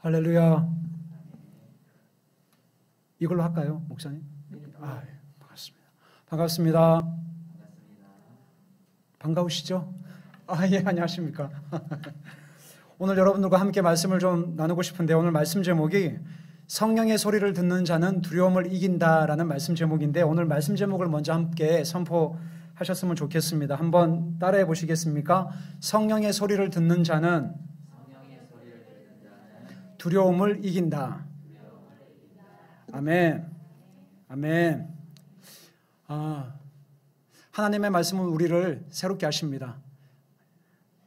할렐루야. 이걸로 할까요, 목사님? 반갑습니다. 반갑습니다. 반가우시죠? 예, 안녕하십니까. 오늘 여러분들과 함께 말씀을 좀 나누고 싶은데, 오늘 말씀 제목이 성령의 소리를 듣는 자는 두려움을 이긴다라는 말씀 제목인데, 오늘 말씀 제목을 먼저 함께 선포하셨으면 좋겠습니다. 한번 따라해 보시겠습니까? 성령의 소리를 듣는 자는 두려움을 이긴다. 아멘. 아멘. 하나님의 말씀은 우리를 새롭게 하십니다.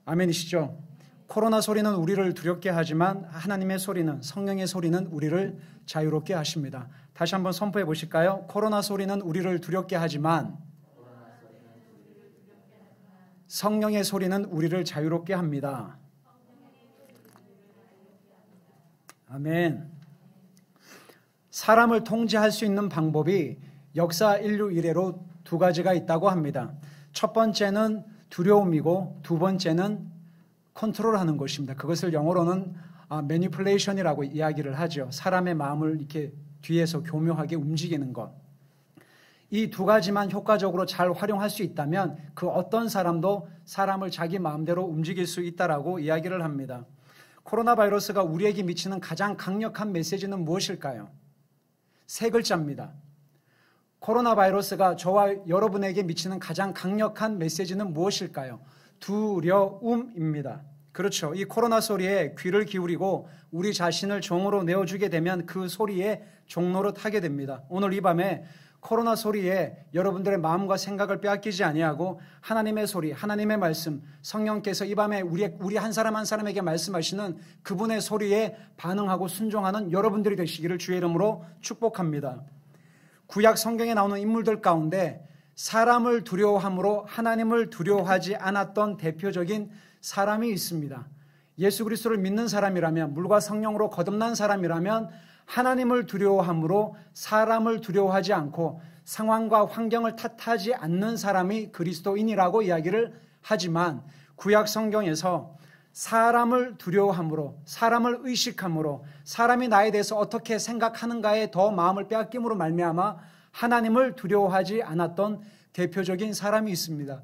아멘이시죠? 코로나 소리는 우리를 두렵게 하지만 하나님의 소리는, 성령의 소리는 우리를 자유롭게 하십니다. 다시 한번 선포해 보실까요? 코로나 소리는 우리를 두렵게 하지만 성령의 소리는 우리를 자유롭게 합니다. 아멘. 사람을 통제할 수 있는 방법이 역사 인류 이래로 두 가지가 있다고 합니다. 첫 번째는 두려움이고 두 번째는 컨트롤하는 것입니다. 그것을 영어로는 매니플레이션이라고 이야기를 하죠. 사람의 마음을 이렇게 뒤에서 교묘하게 움직이는 것. 이 두 가지만 효과적으로 잘 활용할 수 있다면 그 어떤 사람도 사람을 자기 마음대로 움직일 수 있다라고 이야기를 합니다. 코로나 바이러스가 우리에게 미치는 가장 강력한 메시지는 무엇일까요? 세 글자입니다. 코로나 바이러스가 저와 여러분에게 미치는 가장 강력한 메시지는 무엇일까요? 두려움입니다. 그렇죠. 이 코로나 소리에 귀를 기울이고 우리 자신을 종으로 내어주게 되면 그 소리에 종로로 타게 됩니다. 오늘 이 밤에 코로나 소리에 여러분들의 마음과 생각을 빼앗기지 아니하고 하나님의 소리, 하나님의 말씀, 성령께서 이 밤에 우리 한 사람 한 사람에게 말씀하시는 그분의 소리에 반응하고 순종하는 여러분들이 되시기를 주의 이름으로 축복합니다. 구약 성경에 나오는 인물들 가운데 사람을 두려워함으로 하나님을 두려워하지 않았던 대표적인 사람이 있습니다. 예수 그리스도를 믿는 사람이라면, 물과 성령으로 거듭난 사람이라면 하나님을 두려워함으로 사람을 두려워하지 않고 상황과 환경을 탓하지 않는 사람이 그리스도인이라고 이야기를 하지만, 구약 성경에서 사람을 두려워함으로, 사람을 의식함으로, 사람이 나에 대해서 어떻게 생각하는가에 더 마음을 빼앗김으로 말미암아 하나님을 두려워하지 않았던 대표적인 사람이 있습니다.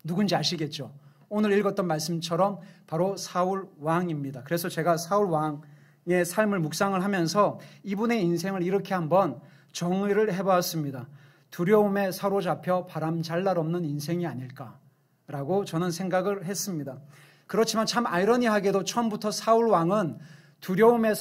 누군지 아시겠죠? 오늘 읽었던 말씀처럼 바로 사울 왕입니다. 그래서 제가 사울 왕의 삶을 묵상을 하면서 이분의 인생을 이렇게 한번 정의를 해보았습니다. 두려움에 사로잡혀 바람 잘 날 없는 인생이 아닐까라고 저는 생각을 했습니다. 그렇지만 참 아이러니하게도 처음부터 사울 왕은 두려움에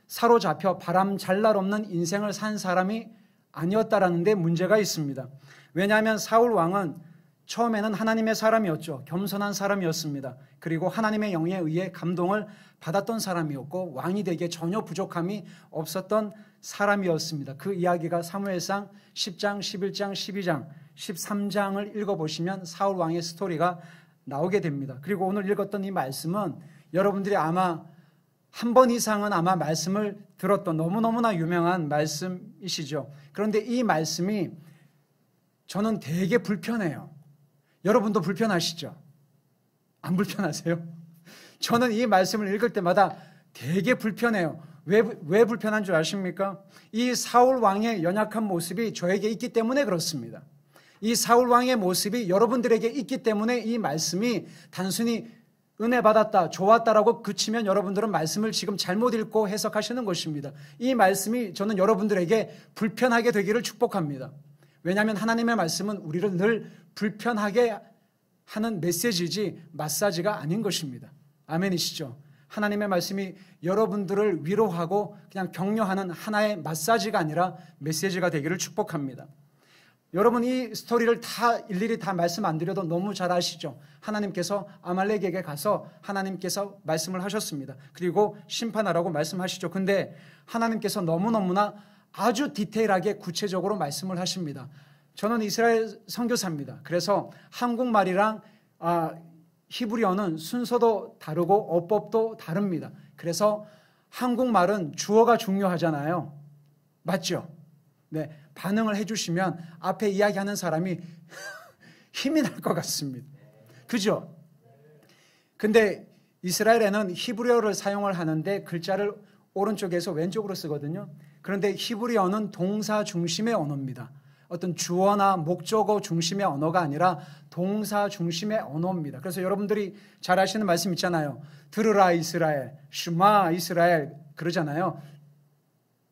사로잡혀 바람 잘 날 없는 인생을 산 사람이 아니었다라는 데 문제가 있습니다. 왜냐하면 사울 왕은 처음에는 하나님의 사람이었죠. 겸손한 사람이었습니다. 그리고 하나님의 영에 의해 감동을 받았던 사람이었고 왕이 되기에 전혀 부족함이 없었던 사람이었습니다. 그 이야기가 사무엘상 10장, 11장, 12장, 13장을 읽어보시면 사울 왕의 스토리가 나오게 됩니다. 그리고 오늘 읽었던 이 말씀은 여러분들이 아마 한 번 이상은 아마 말씀을 들었던 너무너무나 유명한 말씀이시죠. 그런데 이 말씀이 저는 되게 불편해요. 여러분도 불편하시죠? 안 불편하세요? 저는 이 말씀을 읽을 때마다 되게 불편해요. 왜 불편한 줄 아십니까? 이 사울 왕의 연약한 모습이 저에게 있기 때문에 그렇습니다. 이 사울 왕의 모습이 여러분들에게 있기 때문에 이 말씀이 단순히 은혜 받았다, 좋았다라고 그치면 여러분들은 말씀을 지금 잘못 읽고 해석하시는 것입니다. 이 말씀이 저는 여러분들에게 불편하게 되기를 축복합니다. 왜냐하면 하나님의 말씀은 우리를 늘 불편하게 하는 메시지지 마사지가 아닌 것입니다. 아멘이시죠? 하나님의 말씀이 여러분들을 위로하고 그냥 격려하는 하나의 마사지가 아니라 메시지가 되기를 축복합니다. 여러분 이 스토리를 다 일일이 다 말씀 안 드려도 너무 잘 아시죠? 하나님께서 아말렉에게 가서 하나님께서 말씀을 하셨습니다. 그리고 심판하라고 말씀하시죠. 근데 하나님께서 너무너무나 아주 디테일하게 구체적으로 말씀을 하십니다. 저는 이스라엘 선교사입니다. 그래서 한국말이랑 히브리어는 순서도 다르고 어법도 다릅니다. 그래서 한국말은 주어가 중요하잖아요. 맞죠? 네, 반응을 해주시면 앞에 이야기하는 사람이 힘이 날 것 같습니다. 그죠? 근데 이스라엘에는 히브리어를 사용을 하는데 글자를 오른쪽에서 왼쪽으로 쓰거든요. 그런데 히브리어는 동사 중심의 언어입니다. 어떤 주어나 목적어 중심의 언어가 아니라 동사 중심의 언어입니다. 그래서 여러분들이 잘 아시는 말씀 있잖아요. 들으라 이스라엘, 슈마 이스라엘 그러잖아요.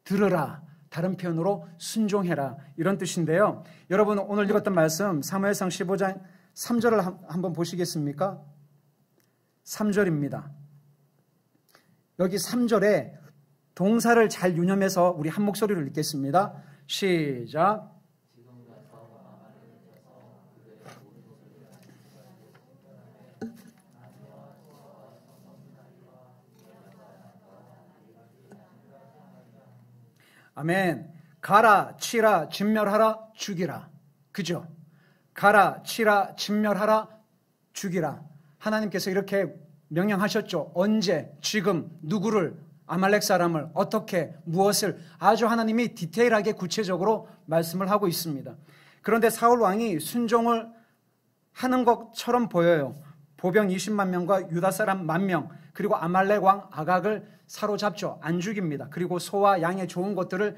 들으라. 다른 표현으로 순종해라. 이런 뜻인데요. 여러분 오늘 읽었던 말씀 사무엘상 15장 3절을 한번 보시겠습니까? 3절입니다. 여기 3절에 동사를 잘 유념해서 우리 한 목소리로 읽겠습니다. 시작. 아멘. 가라, 치라, 진멸하라, 죽이라. 그죠? 가라, 치라, 진멸하라, 죽이라. 하나님께서 이렇게 명령하셨죠. 언제, 지금, 누구를, 아말렉 사람을, 어떻게, 무엇을 아주 하나님이 디테일하게 구체적으로 말씀을 하고 있습니다. 그런데 사울 왕이 순종을 하는 것처럼 보여요. 보병 20만 명과 유다 사람 10,000명, 그리고 아말렉 왕 아각을 사로잡죠. 안 죽입니다. 그리고 소와 양의 좋은 것들을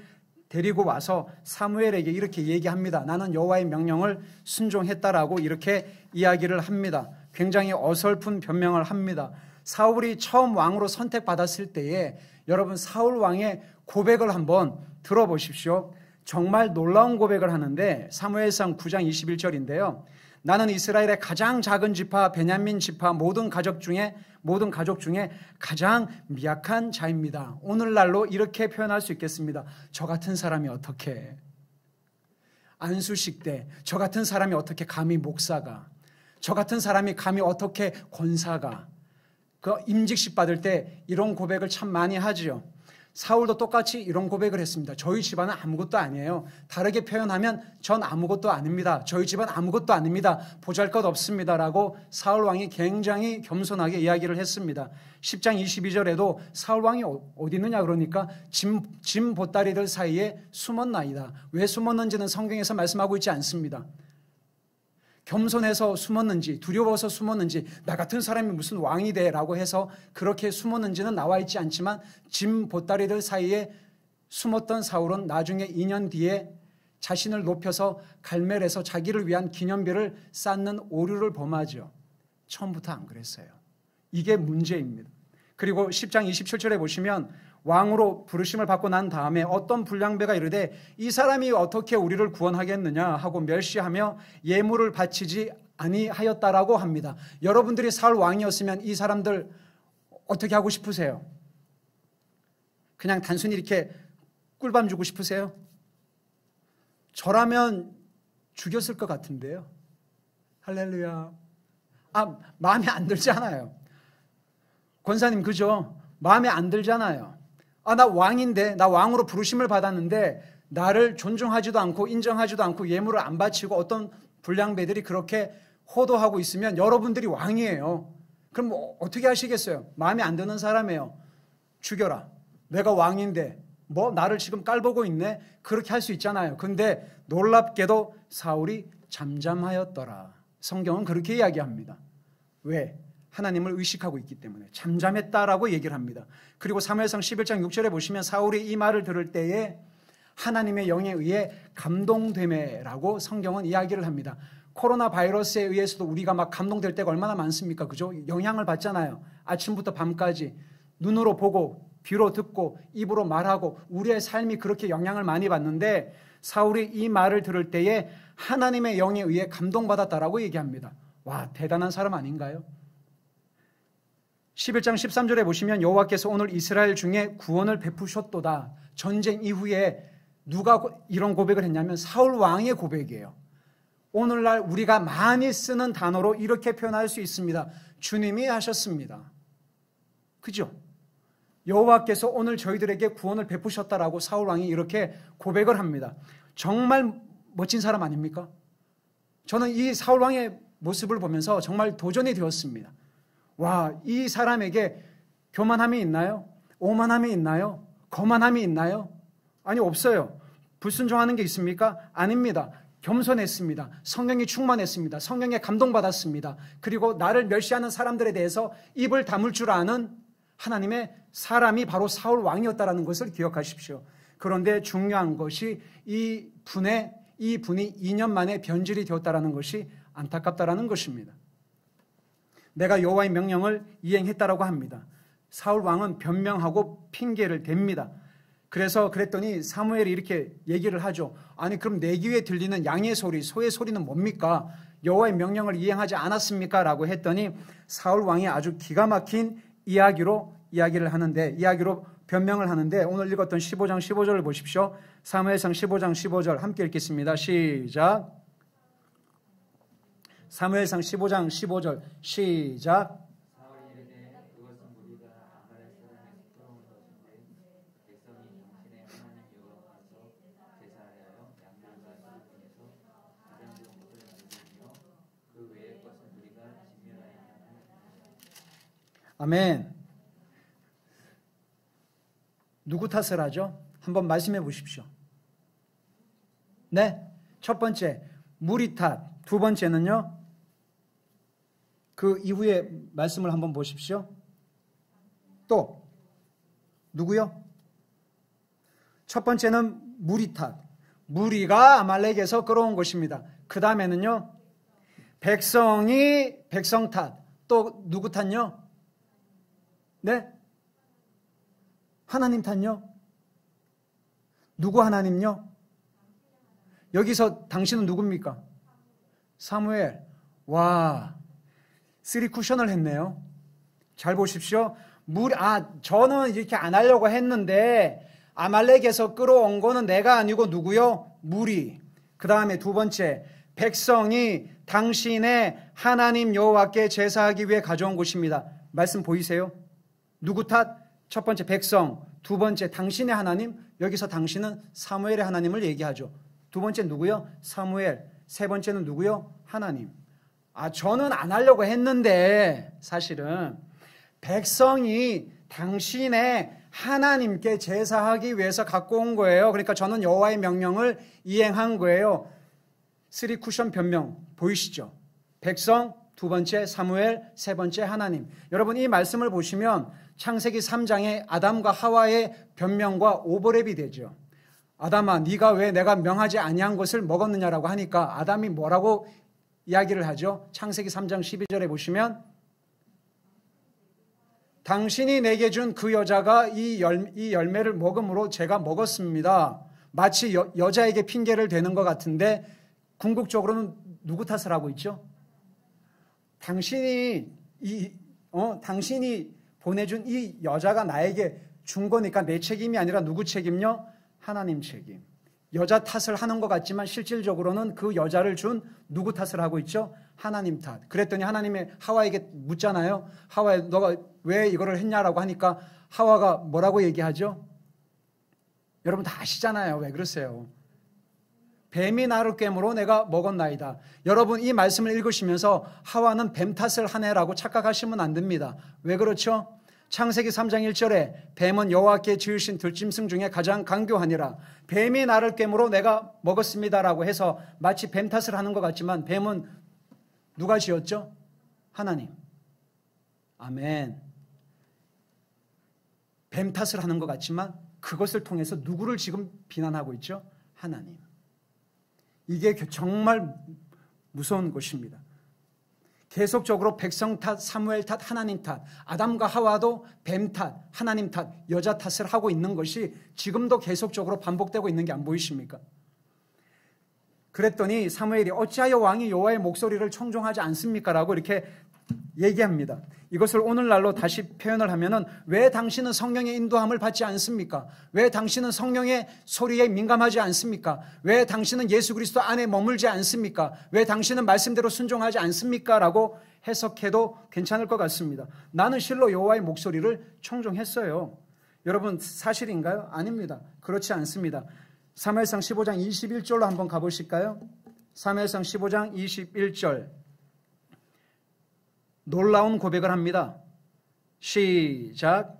데리고 와서 사무엘에게 이렇게 얘기합니다. 나는 여호와의 명령을 순종했다라고 이렇게 이야기를 합니다. 굉장히 어설픈 변명을 합니다. 사울이 처음 왕으로 선택받았을 때에 여러분 사울 왕의 고백을 한번 들어보십시오. 정말 놀라운 고백을 하는데 사무엘상 9장 21절인데요. 나는 이스라엘의 가장 작은 지파 베냐민 지파 모든 가족 중에 가장 미약한 자입니다. 오늘날로 이렇게 표현할 수 있겠습니다. 저 같은 사람이 어떻게 안수식 때 저 같은 사람이 어떻게 감히 목사가 저 같은 사람이 감히 어떻게 권사가 그 임직식 받을 때 이런 고백을 참 많이 하지요. 사울도 똑같이 이런 고백을 했습니다. 저희 집안은 아무것도 아니에요. 다르게 표현하면 전 아무것도 아닙니다. 저희 집안 아무것도 아닙니다. 보잘것 없습니다라고 사울 왕이 굉장히 겸손하게 이야기를 했습니다. 10장 22절에도 사울 왕이 어디 있느냐 그러니까 짐 보따리들 사이에 숨었나이다. 왜 숨었는지는 성경에서 말씀하고 있지 않습니다. 겸손해서 숨었는지 두려워서 숨었는지 나 같은 사람이 무슨 왕이 돼라고 해서 그렇게 숨었는지는 나와 있지 않지만 짐 보따리들 사이에 숨었던 사울은 나중에 2년 뒤에 자신을 높여서 갈멜에서 자기를 위한 기념비를 쌓는 오류를 범하죠. 처음부터 안 그랬어요. 이게 문제입니다. 그리고 10장 27절에 보시면 왕으로 부르심을 받고 난 다음에 어떤 불량배가 이르되 이 사람이 어떻게 우리를 구원하겠느냐 하고 멸시하며 예물을 바치지 아니하였다라고 합니다. 여러분들이 사울 왕이었으면 이 사람들 어떻게 하고 싶으세요? 그냥 단순히 이렇게 꿀밤 주고 싶으세요? 저라면 죽였을 것 같은데요. 할렐루야. 마음에 안 들잖아요. 권사님 그죠? 마음에 안 들잖아요. 나 왕인데 나 왕으로 부르심을 받았는데 나를 존중하지도 않고 인정하지도 않고 예물을 안 바치고 어떤 불량배들이 그렇게 호도하고 있으면 여러분들이 왕이에요. 그럼 어떻게 하시겠어요? 마음에 안 드는 사람이에요. 죽여라. 내가 왕인데 나를 지금 깔보고 있네. 그렇게 할 수 있잖아요. 근데 놀랍게도 사울이 잠잠하였더라. 성경은 그렇게 이야기합니다. 왜? 하나님을 의식하고 있기 때문에 잠잠했다라고 얘기를 합니다. 그리고 사무엘상 11장 6절에 보시면 사울이 이 말을 들을 때에 하나님의 영에 의해 감동되매라고 성경은 이야기를 합니다. 코로나 바이러스에 의해서도 우리가 막 감동될 때가 얼마나 많습니까? 그죠? 영향을 받잖아요. 아침부터 밤까지 눈으로 보고 귀로 듣고 입으로 말하고 우리의 삶이 그렇게 영향을 많이 받는데 사울이 이 말을 들을 때에 하나님의 영에 의해 감동받았다라고 얘기합니다. 와, 대단한 사람 아닌가요? 11장 13절에 보시면 여호와께서 오늘 이스라엘 중에 구원을 베푸셨도다. 전쟁 이후에 누가 이런 고백을 했냐면 사울 왕의 고백이에요. 오늘날 우리가 많이 쓰는 단어로 이렇게 표현할 수 있습니다. 주님이 하셨습니다. 그죠? 여호와께서 오늘 저희들에게 구원을 베푸셨다라고 사울 왕이 이렇게 고백을 합니다. 정말 멋진 사람 아닙니까? 저는 이 사울 왕의 모습을 보면서 정말 도전이 되었습니다. 와, 이 사람에게 교만함이 있나요? 오만함이 있나요? 거만함이 있나요? 아니, 없어요. 불순종하는 게 있습니까? 아닙니다. 겸손했습니다. 성령이 충만했습니다. 성령에 감동받았습니다. 그리고 나를 멸시하는 사람들에 대해서 입을 다물 줄 아는 하나님의 사람이 바로 사울 왕이었다는 것을 기억하십시오. 그런데 중요한 것이 이 분이 2년 만에 변질이 되었다는 것이 안타깝다는 것입니다. 내가 여호와의 명령을 이행했다라고 합니다. 사울 왕은 변명하고 핑계를 댑니다. 그랬더니 사무엘이 이렇게 얘기를 하죠. 아니 그럼 내 귀에 들리는 양의 소리, 소의 소리는 뭡니까? 여호와의 명령을 이행하지 않았습니까? 라고 했더니 사울 왕이 아주 기가 막힌 이야기로 변명을 하는데 오늘 읽었던 15장 15절을 보십시오. 사무엘상 15장 15절 함께 읽겠습니다. 시작. 사무엘상 15장 15절 시작. 아멘. 누구 탓을 하죠? 한번 말씀해 보십시오. 네. 첫 번째, 무리 탓. 두 번째는요, 그 이후에 말씀을 한번 보십시오. 또, 누구요? 첫 번째는 무리 탓. 무리가 아말렉에서 끌어온 것입니다. 그 다음에는요, 백성이 백성 탓. 또 누구 탓요? 네? 하나님 탓요? 누구 하나님요? 여기서 당신은 누굽니까? 사무엘. 와, 3쿠션을 했네요. 잘 보십시오. 저는 이렇게 안 하려고 했는데 아말렉에서 끌어온 거는 내가 아니고 누구요? 무리. 그 다음에 두 번째, 백성이 당신의 하나님 여호와께 제사하기 위해 가져온 곳입니다. 말씀 보이세요? 누구 탓? 첫 번째 백성, 두 번째 당신의 하나님. 여기서 당신은 사무엘의 하나님을 얘기하죠. 두 번째 누구요? 사무엘. 세 번째는 누구요? 하나님. 저는 안 하려고 했는데 사실은 백성이 당신의 하나님께 제사하기 위해서 갖고 온 거예요. 그러니까 저는 여호와의 명령을 이행한 거예요. 3쿠션 변명 보이시죠? 백성, 두 번째 사무엘, 세 번째 하나님. 여러분 이 말씀을 보시면 창세기 3장에 아담과 하와의 변명과 오버랩이 되죠. 아담아, 네가 왜 내가 명하지 아니한 것을 먹었느냐라고 하니까 아담이 뭐라고 이야기를 하죠? 창세기 3장 12절에 보시면 당신이 내게 준 그 여자가 이 열매를 먹음으로 제가 먹었습니다. 마치 여자에게 핑계를 대는 것 같은데 궁극적으로는 누구 탓을 하고 있죠? 당신이 보내준 이 여자가 나에게 준 거니까 내 책임이 아니라 누구 책임요? 하나님 책임. 여자 탓을 하는 것 같지만 실질적으로는 그 여자를 준 누구 탓을 하고 있죠? 하나님 탓. 그랬더니 하나님이 하와에게 묻잖아요. 하와야, 너가 왜 이거를 했냐라고 하니까 하와가 뭐라고 얘기하죠? 여러분 다 아시잖아요. 왜 그러세요? 뱀이 나를 꿰므로 내가 먹었나이다. 여러분 이 말씀을 읽으시면서 하와는 뱀 탓을 하네라고 착각하시면 안 됩니다. 왜 그렇죠? 창세기 3장 1절에 뱀은 여호와께 지으신 들짐승 중에 가장 간교하니라. 뱀이 나를 꿰므로 내가 먹었습니다라고 해서 마치 뱀 탓을 하는 것 같지만 뱀은 누가 지었죠? 하나님. 아멘. 뱀 탓을 하는 것 같지만 그것을 통해서 누구를 지금 비난하고 있죠? 하나님. 이게 정말 무서운 것입니다. 계속적으로 백성 탓, 사무엘 탓, 하나님 탓, 아담과 하와도 뱀 탓, 하나님 탓, 여자 탓을 하고 있는 것이 지금도 계속적으로 반복되고 있는 게 안 보이십니까? 그랬더니 사무엘이 어찌하여 왕이 여호와의 목소리를 청종하지 않습니까? 라고 이렇게 얘기합니다. 이것을 오늘날로 다시 표현을 하면은 왜 당신은 성령의 인도함을 받지 않습니까? 왜 당신은 성령의 소리에 민감하지 않습니까? 왜 당신은 예수 그리스도 안에 머물지 않습니까? 왜 당신은 말씀대로 순종하지 않습니까? 라고 해석해도 괜찮을 것 같습니다. 나는 실로 여호와의 목소리를 청종했어요. 여러분 사실인가요? 아닙니다. 그렇지 않습니다. 사무엘상 15장 21절로 한번 가보실까요? 사무엘상 15장 21절. 놀라운 고백을 합니다. 시작.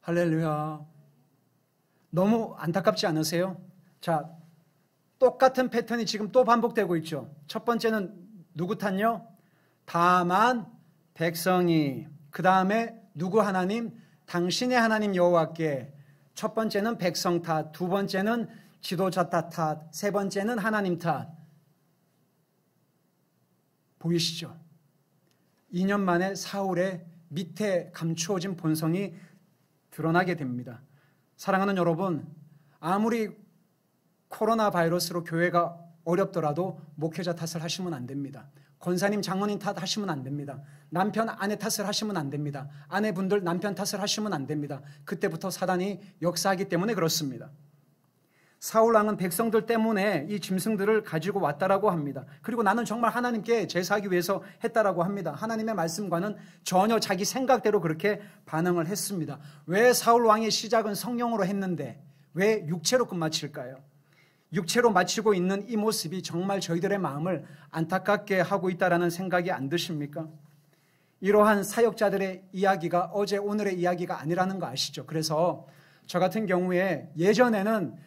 할렐루야. 너무 안타깝지 않으세요? 자, 똑같은 패턴이 지금 또 반복되고 있죠. 첫 번째는 누구 탓요? 다만 백성이. 그 다음에 누구 하나님? 당신의 하나님 여호와께. 첫 번째는 백성 탓, 두 번째는 지도자 탓, 세 번째는 하나님 탓. 보이시죠? 2년 만에 사울의 밑에 감추어진 본성이 드러나게 됩니다. 사랑하는 여러분, 아무리 코로나 바이러스로 교회가 어렵더라도 목회자 탓을 하시면 안 됩니다. 권사님, 장로님 탓하시면 안 됩니다. 남편, 아내 탓을 하시면 안 됩니다. 아내분들 남편 탓을 하시면 안 됩니다. 그때부터 사단이 역사하기 때문에 그렇습니다. 사울 왕은 백성들 때문에 이 짐승들을 가지고 왔다라고 합니다. 그리고 나는 정말 하나님께 제사하기 위해서 했다라고 합니다. 하나님의 말씀과는 전혀 자기 생각대로 그렇게 반응을 했습니다. 왜 사울 왕의 시작은 성령으로 했는데 왜 육체로 끝마칠까요? 육체로 마치고 있는 이 모습이 정말 저희들의 마음을 안타깝게 하고 있다라는 생각이 안 드십니까? 이러한 사역자들의 이야기가 어제 오늘의 이야기가 아니라는 거 아시죠? 그래서 저 같은 경우에 예전에는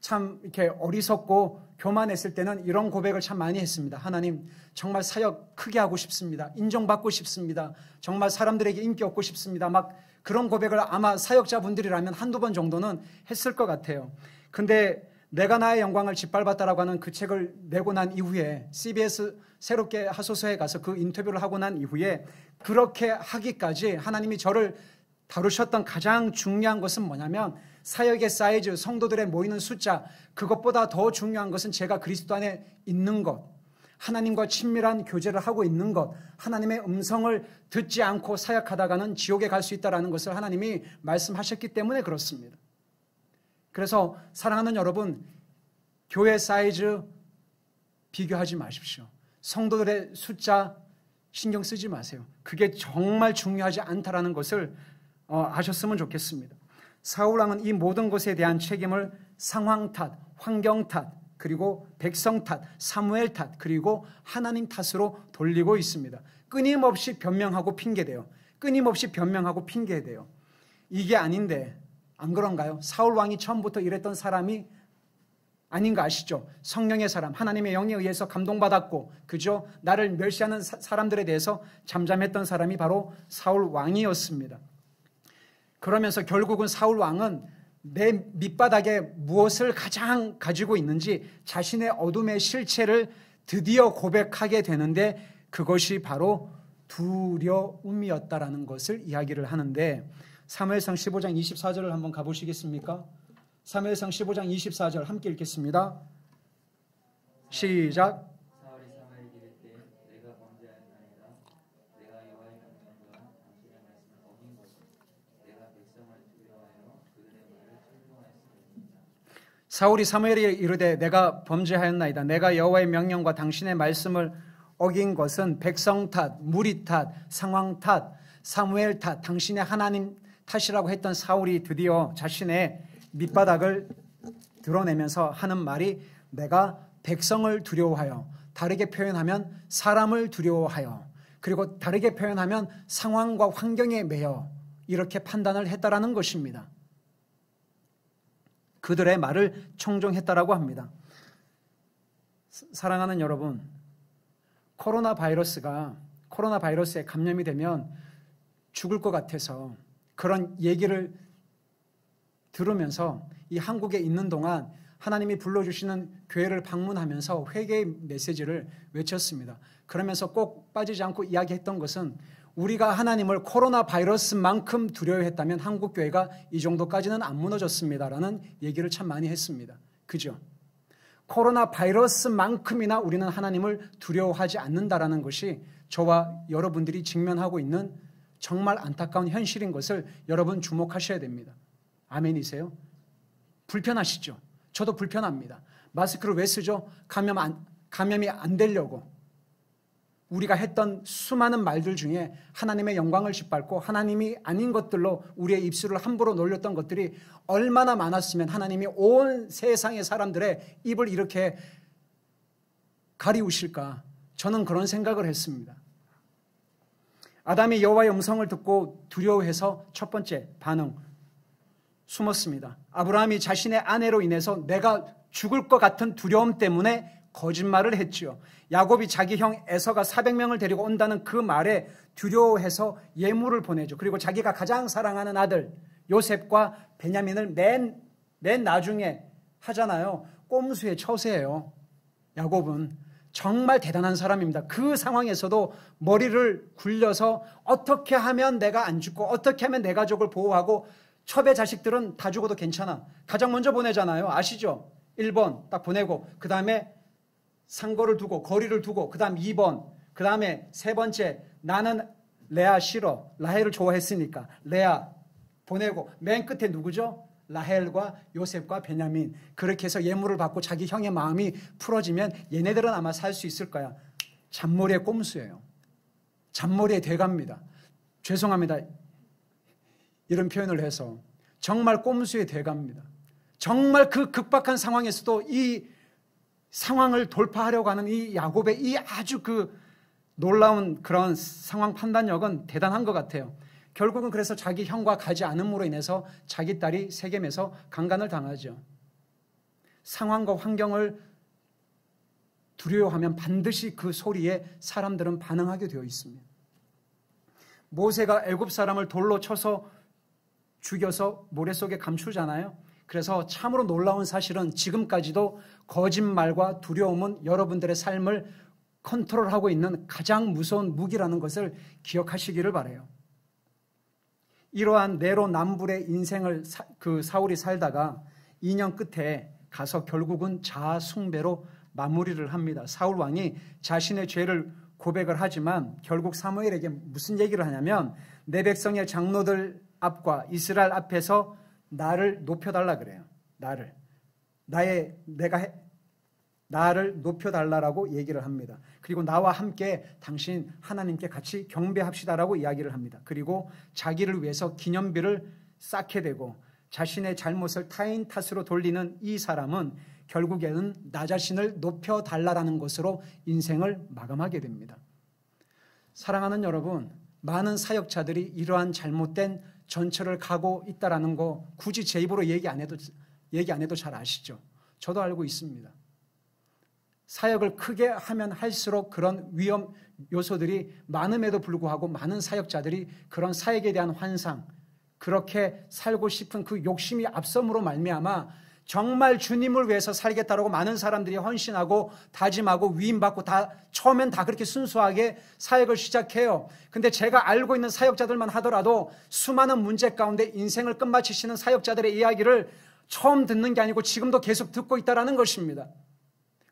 참 이렇게 어리석고 교만했을 때는 이런 고백을 참 많이 했습니다. 하나님, 정말 사역 크게 하고 싶습니다. 인정받고 싶습니다. 정말 사람들에게 인기 얻고 싶습니다. 막 그런 고백을 아마 사역자분들이라면 한두 번 정도는 했을 것 같아요. 근데 내가 나의 영광을 짓밟았다라고 하는 그 책을 내고 난 이후에 CBS 새롭게 하소서에 가서 그 인터뷰를 하고 난 이후에 그렇게 하기까지 하나님이 저를 다루셨던 가장 중요한 것은 뭐냐면 사역의 사이즈, 성도들의 모이는 숫자, 그것보다 더 중요한 것은 제가 그리스도 안에 있는 것, 하나님과 친밀한 교제를 하고 있는 것, 하나님의 음성을 듣지 않고 사역하다가는 지옥에 갈 수 있다는 것을 하나님이 말씀하셨기 때문에 그렇습니다. 그래서 사랑하는 여러분, 교회 사이즈 비교하지 마십시오. 성도들의 숫자 신경 쓰지 마세요. 그게 정말 중요하지 않다라는 것을 아셨으면 좋겠습니다. 사울 왕은 이 모든 것에 대한 책임을 상황 탓, 환경 탓, 그리고 백성 탓, 사무엘 탓, 그리고 하나님 탓으로 돌리고 있습니다. 끊임없이 변명하고 핑계대요. 끊임없이 변명하고 핑계대요. 이게 아닌데 안 그런가요? 사울 왕이 처음부터 이랬던 사람이 아닌 거 아시죠? 성령의 사람, 하나님의 영에 의해서 감동받았고, 그죠? 나를 멸시하는 사람들에 대해서 잠잠했던 사람이 바로 사울 왕이었습니다. 그러면서 결국은 사울 왕은 내 밑바닥에 무엇을 가장 가지고 있는지 자신의 어둠의 실체를 드디어 고백하게 되는데 그것이 바로 두려움이었다라는 것을 이야기를 하는데 사무엘상 15장 24절을 한번 가보시겠습니까? 사무엘상 15장 24절 함께 읽겠습니다. 시작. 사울이 사무엘에게 이르되 내가 범죄하였나이다. 내가 여호와의 명령과 당신의 말씀을 어긴 것은 내가 백성을 두려워하여 그들의 말을 찬송하였음이니이다. 사울이 사무엘에게 이르되 내가 범죄하였나이다. 내가 여호와의 명령과 당신의 말씀을 어긴 것은 백성 탓, 무리 탓, 상황 탓, 사무엘 탓, 당신의 하나님 탓이라고 했던 사울이 드디어 자신의 밑바닥을 드러내면서 하는 말이 내가 백성을 두려워하여, 다르게 표현하면 사람을 두려워하여, 그리고 다르게 표현하면 상황과 환경에 매여 이렇게 판단을 했다라는 것입니다. 그들의 말을 청종했다라고 합니다. 사랑하는 여러분, 코로나 바이러스에 감염이 되면 죽을 것 같아서 그런 얘기를 들으면서 이 한국에 있는 동안 하나님이 불러주시는 교회를 방문하면서 회개의 메시지를 외쳤습니다. 그러면서 꼭 빠지지 않고 이야기했던 것은 우리가 하나님을 코로나 바이러스만큼 두려워했다면 한국 교회가 이 정도까지는 안 무너졌습니다라는 얘기를 참 많이 했습니다. 그죠? 코로나 바이러스만큼이나 우리는 하나님을 두려워하지 않는다라는 것이 저와 여러분들이 직면하고 있는 정말 안타까운 현실인 것을 여러분 주목하셔야 됩니다. 아멘이세요? 불편하시죠? 저도 불편합니다. 마스크를 왜 쓰죠? 감염이 안 되려고. 우리가 했던 수많은 말들 중에 하나님의 영광을 짓밟고 하나님이 아닌 것들로 우리의 입술을 함부로 놀렸던 것들이 얼마나 많았으면 하나님이 온 세상의 사람들의 입을 이렇게 가리우실까? 저는 그런 생각을 했습니다. 아담이 여호와의 음성을 듣고 두려워해서 첫 번째 반응, 숨었습니다. 아브라함이 자신의 아내로 인해서 내가 죽을 것 같은 두려움 때문에 거짓말을 했지요. 야곱이 자기 형 에서가 400명을 데리고 온다는 그 말에 두려워해서 예물을 보내죠. 그리고 자기가 가장 사랑하는 아들 요셉과 베냐민을 맨 나중에 하잖아요. 꼼수의 처세예요. 야곱은 정말 대단한 사람입니다. 그 상황에서도 머리를 굴려서 어떻게 하면 내가 안 죽고 어떻게 하면 내 가족을 보호하고 첩의 자식들은 다 죽어도 괜찮아. 가장 먼저 보내잖아요. 아시죠? 1번 딱 보내고 그 다음에 상거를 두고 거리를 두고 그 다음 2번 그 다음에 세 번째 나는 레아 싫어. 라헬을 좋아했으니까 레아 보내고 맨 끝에 누구죠? 라헬과 요셉과 베냐민. 그렇게 해서 예물을 받고 자기 형의 마음이 풀어지면 얘네들은 아마 살 수 있을 거야. 잔머리의 꼼수예요. 잔머리의 대가입니다. 죄송합니다. 이런 표현을 해서 정말 꼼수의 대가입니다. 정말 그 극박한 상황에서도 이 상황을 돌파하려고 하는 이 야곱의 이 아주 그 놀라운 그런 상황 판단력은 대단한 것 같아요. 결국은 그래서 자기 형과 가지 않음으로 인해서 자기 딸이 세겜에서 강간을 당하죠. 상황과 환경을 두려워하면 반드시 그 소리에 사람들은 반응하게 되어 있습니다. 모세가 애굽 사람을 돌로 쳐서 죽여서 모래 속에 감추잖아요. 그래서 참으로 놀라운 사실은 지금까지도 거짓말과 두려움은 여러분들의 삶을 컨트롤하고 있는 가장 무서운 무기라는 것을 기억하시기를 바라요. 이러한 내로남불의 인생을 사울이 살다가 2년 끝에 가서 결국은 자아 숭배로 마무리를 합니다. 사울 왕이 자신의 죄를 고백을 하지만 결국 사무엘에게 무슨 얘기를 하냐면 내 백성의 장로들 앞과 이스라엘 앞에서 나를 높여달라 그래요. 나를 높여달라고 얘기를 합니다. 그리고 나와 함께 당신 하나님께 같이 경배합시다라고 이야기를 합니다. 그리고 자기를 위해서 기념비를 쌓게 되고 자신의 잘못을 타인 탓으로 돌리는 이 사람은 결국에는 나 자신을 높여달라라는 것으로 인생을 마감하게 됩니다. 사랑하는 여러분, 많은 사역자들이 이러한 잘못된 전철을 가고 있다라는 거 굳이 제 입으로 얘기 안 해도 잘 아시죠? 저도 알고 있습니다. 사역을 크게 하면 할수록 그런 위험 요소들이 많음에도 불구하고 많은 사역자들이 그런 사역에 대한 환상, 그렇게 살고 싶은 그 욕심이 앞섬으로 말미암아 정말 주님을 위해서 살겠다라고 많은 사람들이 헌신하고 다짐하고 위임받고 다 처음엔 다 그렇게 순수하게 사역을 시작해요. 근데 제가 알고 있는 사역자들만 하더라도 수많은 문제 가운데 인생을 끝마치시는 사역자들의 이야기를 처음 듣는 게 아니고 지금도 계속 듣고 있다라는 것입니다.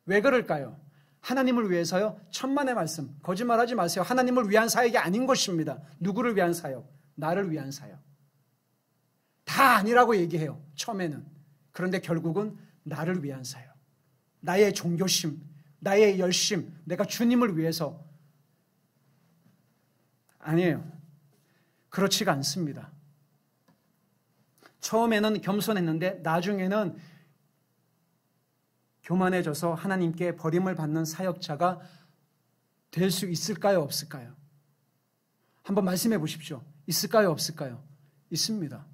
왜 그럴까요? 하나님을 위해서요. 천만의 말씀, 거짓말하지 마세요. 하나님을 위한 사역이 아닌 것입니다. 누구를 위한 사역? 나를 위한 사역. 다 아니라고 얘기해요. 처음에는. 그런데 결국은 나를 위한 사역. 나의 종교심, 나의 열심, 내가 주님을 위해서. 아니에요. 그렇지가 않습니다. 처음에는 겸손했는데 나중에는 교만해져서 하나님께 버림을 받는 사역자가 될 수 있을까요? 없을까요? 한번 말씀해 보십시오. 있을까요? 없을까요? 있습니다.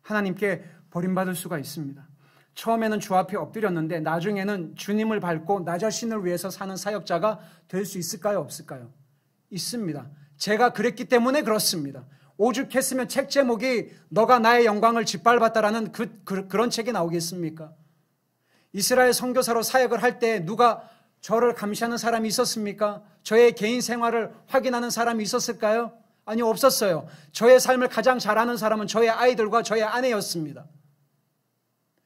하나님께 버림받을 수가 있습니다. 처음에는 주 앞에 엎드렸는데 나중에는 주님을 밟고 나 자신을 위해서 사는 사역자가 될 수 있을까요? 없을까요? 있습니다. 제가 그랬기 때문에 그렇습니다. 오죽했으면 책 제목이 너가 나의 영광을 짓밟았다라는 그런 책이 나오겠습니까? 이스라엘 선교사로 사역을 할 때 누가 저를 감시하는 사람이 있었습니까? 저의 개인 생활을 확인하는 사람이 있었을까요? 아니요, 없었어요. 저의 삶을 가장 잘 아는 사람은 저의 아이들과 저의 아내였습니다.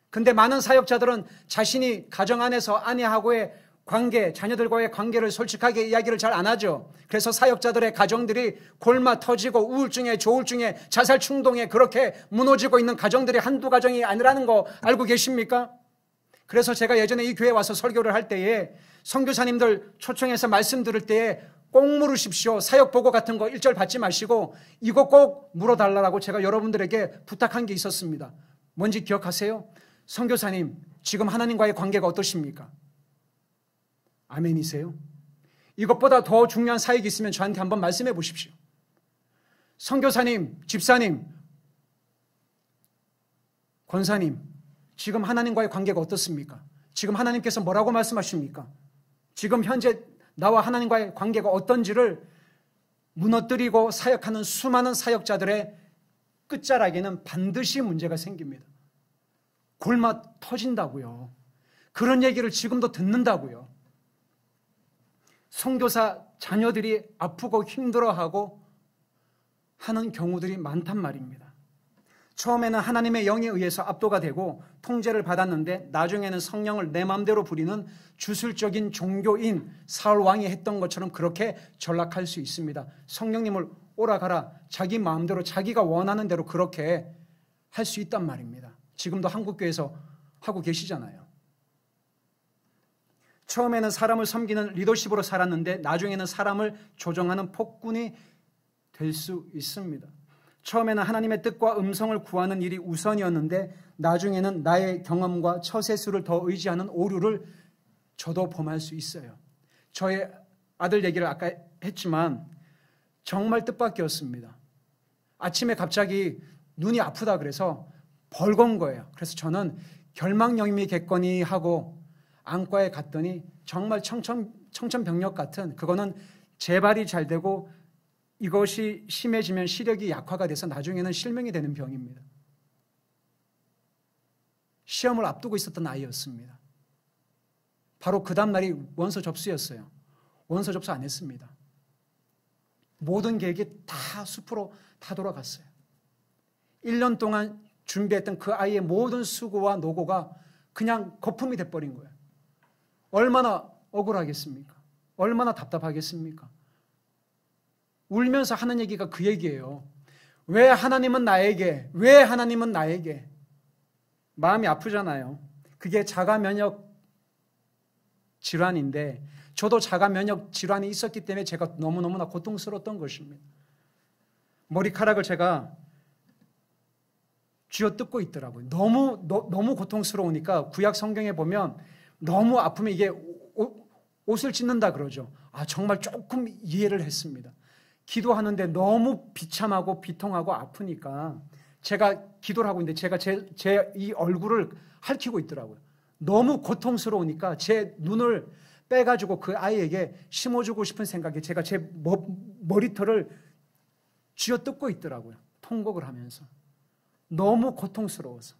근데 많은 사역자들은 자신이 가정 안에서 아내하고의 관계, 자녀들과의 관계를 솔직하게 이야기를 잘 안 하죠. 그래서 사역자들의 가정들이 골마 터지고 우울증에 조울증에 자살 충동에 그렇게 무너지고 있는 가정들이 한두 가정이 아니라는 거 알고 계십니까? 그래서 제가 예전에 이 교회에 와서 설교를 할 때에 선교사님들 초청해서 말씀 들을 때에 꼭 물으십시오. 사역 보고 같은 거 1절 받지 마시고 이거 꼭 물어달라고 제가 여러분들에게 부탁한 게 있었습니다. 뭔지 기억하세요? 선교사님, 지금 하나님과의 관계가 어떠십니까? 아멘이세요? 이것보다 더 중요한 사역이 있으면 저한테 한번 말씀해 보십시오. 선교사님, 집사님, 권사님, 지금 하나님과의 관계가 어떻습니까? 지금 하나님께서 뭐라고 말씀하십니까? 지금 현재 나와 하나님과의 관계가 어떤지를 무너뜨리고 사역하는 수많은 사역자들의 끝자락에는 반드시 문제가 생깁니다. 골마 터진다고요. 그런 얘기를 지금도 듣는다고요. 선교사 자녀들이 아프고 힘들어하고 하는 경우들이 많단 말입니다. 처음에는 하나님의 영에 의해서 압도가 되고 통제를 받았는데 나중에는 성령을 내 마음대로 부리는 주술적인 종교인 사울 왕이 했던 것처럼 그렇게 전락할 수 있습니다. 성령님을 오라가라 자기 마음대로 자기가 원하는 대로 그렇게 할 수 있단 말입니다. 지금도 한국교회에서 하고 계시잖아요. 처음에는 사람을 섬기는 리더십으로 살았는데 나중에는 사람을 조종하는 폭군이 될 수 있습니다. 처음에는 하나님의 뜻과 음성을 구하는 일이 우선이었는데 나중에는 나의 경험과 처세술을 더 의지하는 오류를 저도 범할 수 있어요. 저의 아들 얘기를 아까 했지만 정말 뜻밖이었습니다. 아침에 갑자기 눈이 아프다 그래서 벌건 거예요. 그래서 저는 결막염이겠거니 하고 안과에 갔더니 정말 청천벽력 같은, 그거는 재발이 잘 되고 이것이 심해지면 시력이 약화가 돼서 나중에는 실명이 되는 병입니다. 시험을 앞두고 있었던 아이였습니다. 바로 그 다음 날이 원서 접수였어요. 원서 접수 안 했습니다. 모든 계획이 다 숲으로 다 돌아갔어요. 1년 동안 준비했던 그 아이의 모든 수고와 노고가 그냥 거품이 돼버린 거예요. 얼마나 억울하겠습니까? 얼마나 답답하겠습니까? 울면서 하는 얘기가 그 얘기예요. 왜 하나님은 나에게, 왜 하나님은 나에게? 마음이 아프잖아요. 그게 자가 면역 질환인데 저도 자가 면역 질환이 있었기 때문에 제가 너무너무나 고통스러웠던 것입니다. 머리카락을 제가 쥐어뜯고 있더라고요. 너무 고통스러우니까 구약 성경에 보면 너무 아프면 이게 옷을 찢는다 그러죠. 정말 조금 이해를 했습니다. 기도하는데 너무 비참하고 비통하고 아프니까 제가 기도를 하고 있는데 제가 제 이 얼굴을 핥히고 있더라고요. 너무 고통스러우니까 제 눈을 빼가지고 그 아이에게 심어주고 싶은 생각에 제가 제 머리털을 쥐어뜯고 있더라고요. 통곡을 하면서. 너무 고통스러워서.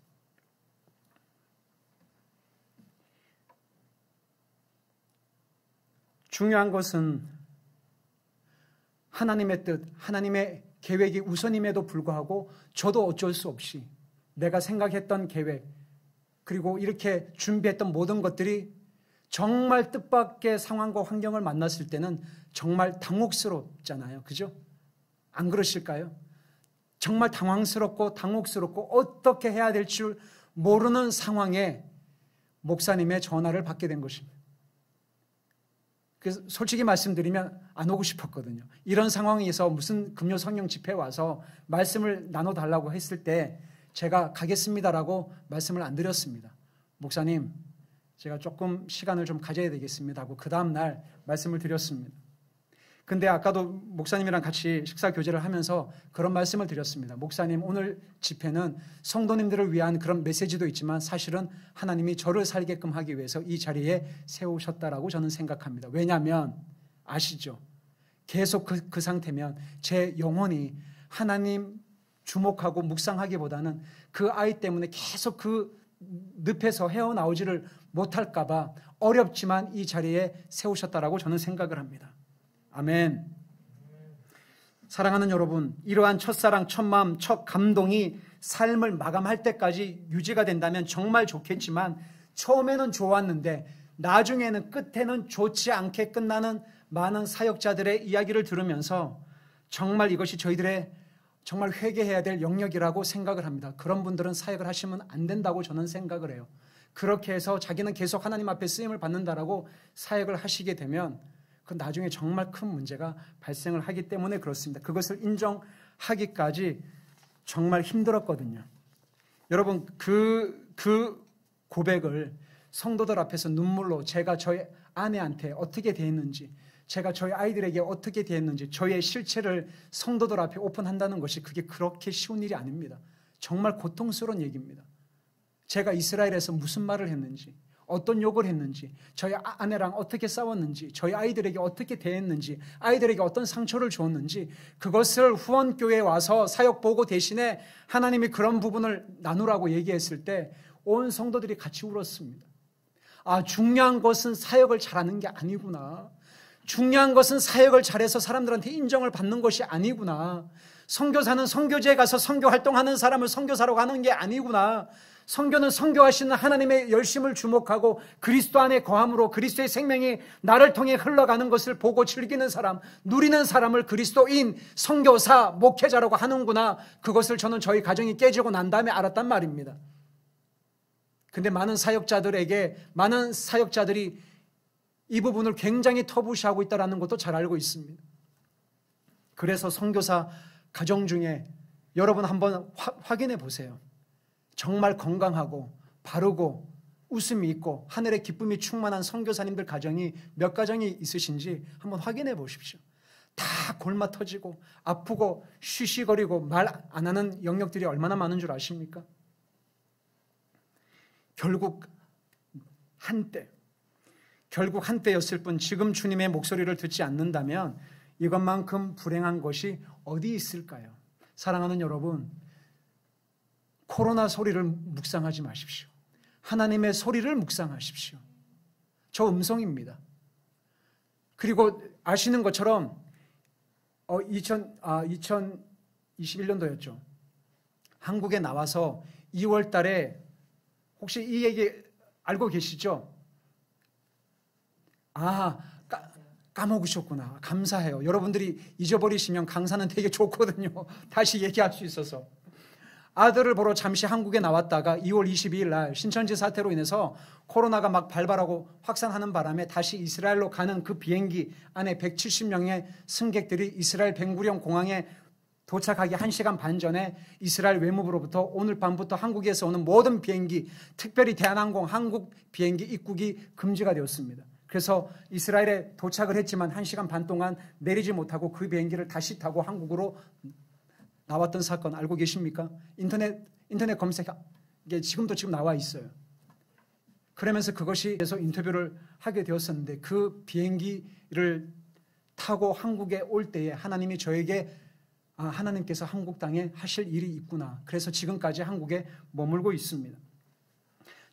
중요한 것은 하나님의 뜻, 하나님의 계획이 우선임에도 불구하고 저도 어쩔 수 없이 내가 생각했던 계획 그리고 이렇게 준비했던 모든 것들이 정말 뜻밖의 상황과 환경을 만났을 때는 정말 당혹스럽잖아요. 그죠? 안 그러실까요? 정말 당황스럽고 당혹스럽고 어떻게 해야 될 줄 모르는 상황에 목사님의 전화를 받게 된 것입니다. 그래서 솔직히 말씀드리면 안 오고 싶었거든요. 이런 상황에서 무슨 금요 성령 집회에 와서 말씀을 나눠달라고 했을 때 제가 가겠습니다라고 말씀을 안 드렸습니다. 목사님, 제가 조금 시간을 좀 가져야 되겠습니다 하고 그 다음 날 말씀을 드렸습니다. 근데 아까도 목사님이랑 같이 식사 교제를 하면서 그런 말씀을 드렸습니다. 목사님, 오늘 집회는 성도님들을 위한 그런 메시지도 있지만 사실은 하나님이 저를 살게끔 하기 위해서 이 자리에 세우셨다라고 저는 생각합니다. 왜냐하면 아시죠? 계속 그 상태면 제 영혼이 하나님 주목하고 묵상하기보다는 그 아이 때문에 계속 그 늪에서 헤어나오지를 못할까 봐 어렵지만 이 자리에 세우셨다라고 저는 생각을 합니다. 아멘. 사랑하는 여러분, 이러한 첫사랑, 첫마음, 첫 감동이 삶을 마감할 때까지 유지가 된다면 정말 좋겠지만 처음에는 좋았는데 나중에는 끝에는 좋지 않게 끝나는 많은 사역자들의 이야기를 들으면서 정말 이것이 저희들의 정말 회개해야 될 영역이라고 생각을 합니다. 그런 분들은 사역을 하시면 안 된다고 저는 생각을 해요. 그렇게 해서 자기는 계속 하나님 앞에 쓰임을 받는다라고 사역을 하시게 되면 그 나중에 정말 큰 문제가 발생을 하기 때문에 그렇습니다. 그것을 인정하기까지 정말 힘들었거든요. 여러분, 그 고백을 성도들 앞에서 눈물로 제가 저희 아내한테 어떻게 대했는지 제가 저희 아이들에게 어떻게 대했는지 저의 실체를 성도들 앞에 오픈한다는 것이 그게 그렇게 쉬운 일이 아닙니다. 정말 고통스러운 얘기입니다. 제가 이스라엘에서 무슨 말을 했는지, 어떤 욕을 했는지, 저희 아내랑 어떻게 싸웠는지, 저희 아이들에게 어떻게 대했는지, 아이들에게 어떤 상처를 주었는지, 그것을 후원교회에 와서 사역 보고 대신에 하나님이 그런 부분을 나누라고 얘기했을 때 온 성도들이 같이 울었습니다. 아, 중요한 것은 사역을 잘하는 게 아니구나. 중요한 것은 사역을 잘해서 사람들한테 인정을 받는 것이 아니구나. 선교사는 선교지에 가서 선교 활동하는 사람을 선교사로 가는 게 아니구나. 선교는 선교하시는 하나님의 열심을 주목하고 그리스도 안에 거함으로 그리스도의 생명이 나를 통해 흘러가는 것을 보고 즐기는 사람, 누리는 사람을 그리스도인, 선교사, 목회자라고 하는구나. 그것을 저는 저희 가정이 깨지고 난 다음에 알았단 말입니다. 근데 많은 사역자들이 이 부분을 굉장히 터부시하고 있다는 것도 잘 알고 있습니다. 그래서 선교사 가정 중에 여러분 한번 확인해 보세요. 정말 건강하고 바르고 웃음이 있고 하늘의 기쁨이 충만한 선교사님들 가정이 몇 가정이 있으신지 한번 확인해 보십시오. 다 골마 터지고 아프고 쉬쉬거리고 말 안 하는 영역들이 얼마나 많은 줄 아십니까? 결국 한때였을 뿐 지금 주님의 목소리를 듣지 않는다면 이것만큼 불행한 것이 어디 있을까요? 사랑하는 여러분, 코로나 소리를 묵상하지 마십시오. 하나님의 소리를 묵상하십시오. 저 음성입니다. 그리고 아시는 것처럼 2021년도였죠. 한국에 나와서 2월 달에 혹시 이 얘기 알고 계시죠? 까먹으셨구나. 감사해요. 여러분들이 잊어버리시면 강사는 되게 좋거든요. 다시 얘기할 수 있어서. 아들을 보러 잠시 한국에 나왔다가 2월 22일 날 신천지 사태로 인해서 코로나가 막 발발하고 확산하는 바람에 다시 이스라엘로 가는 그 비행기 안에 170명의 승객들이 이스라엘 벤구리온 공항에 도착하기 1시간 반 전에 이스라엘 외무부로부터 오늘 밤부터 한국에서 오는 모든 비행기, 특별히 대한항공 한국 비행기 입국이 금지가 되었습니다. 그래서 이스라엘에 도착을 했지만 1시간 반 동안 내리지 못하고 그 비행기를 다시 타고 한국으로 나왔던 사건 알고 계십니까? 인터넷 검색, 이게 지금 나와 있어요. 그러면서 그것이 그래서 인터뷰를 하게 되었었는데 그 비행기를 타고 한국에 올 때에 하나님이 저에게 하나님께서 한국 땅에 하실 일이 있구나. 그래서 지금까지 한국에 머물고 있습니다.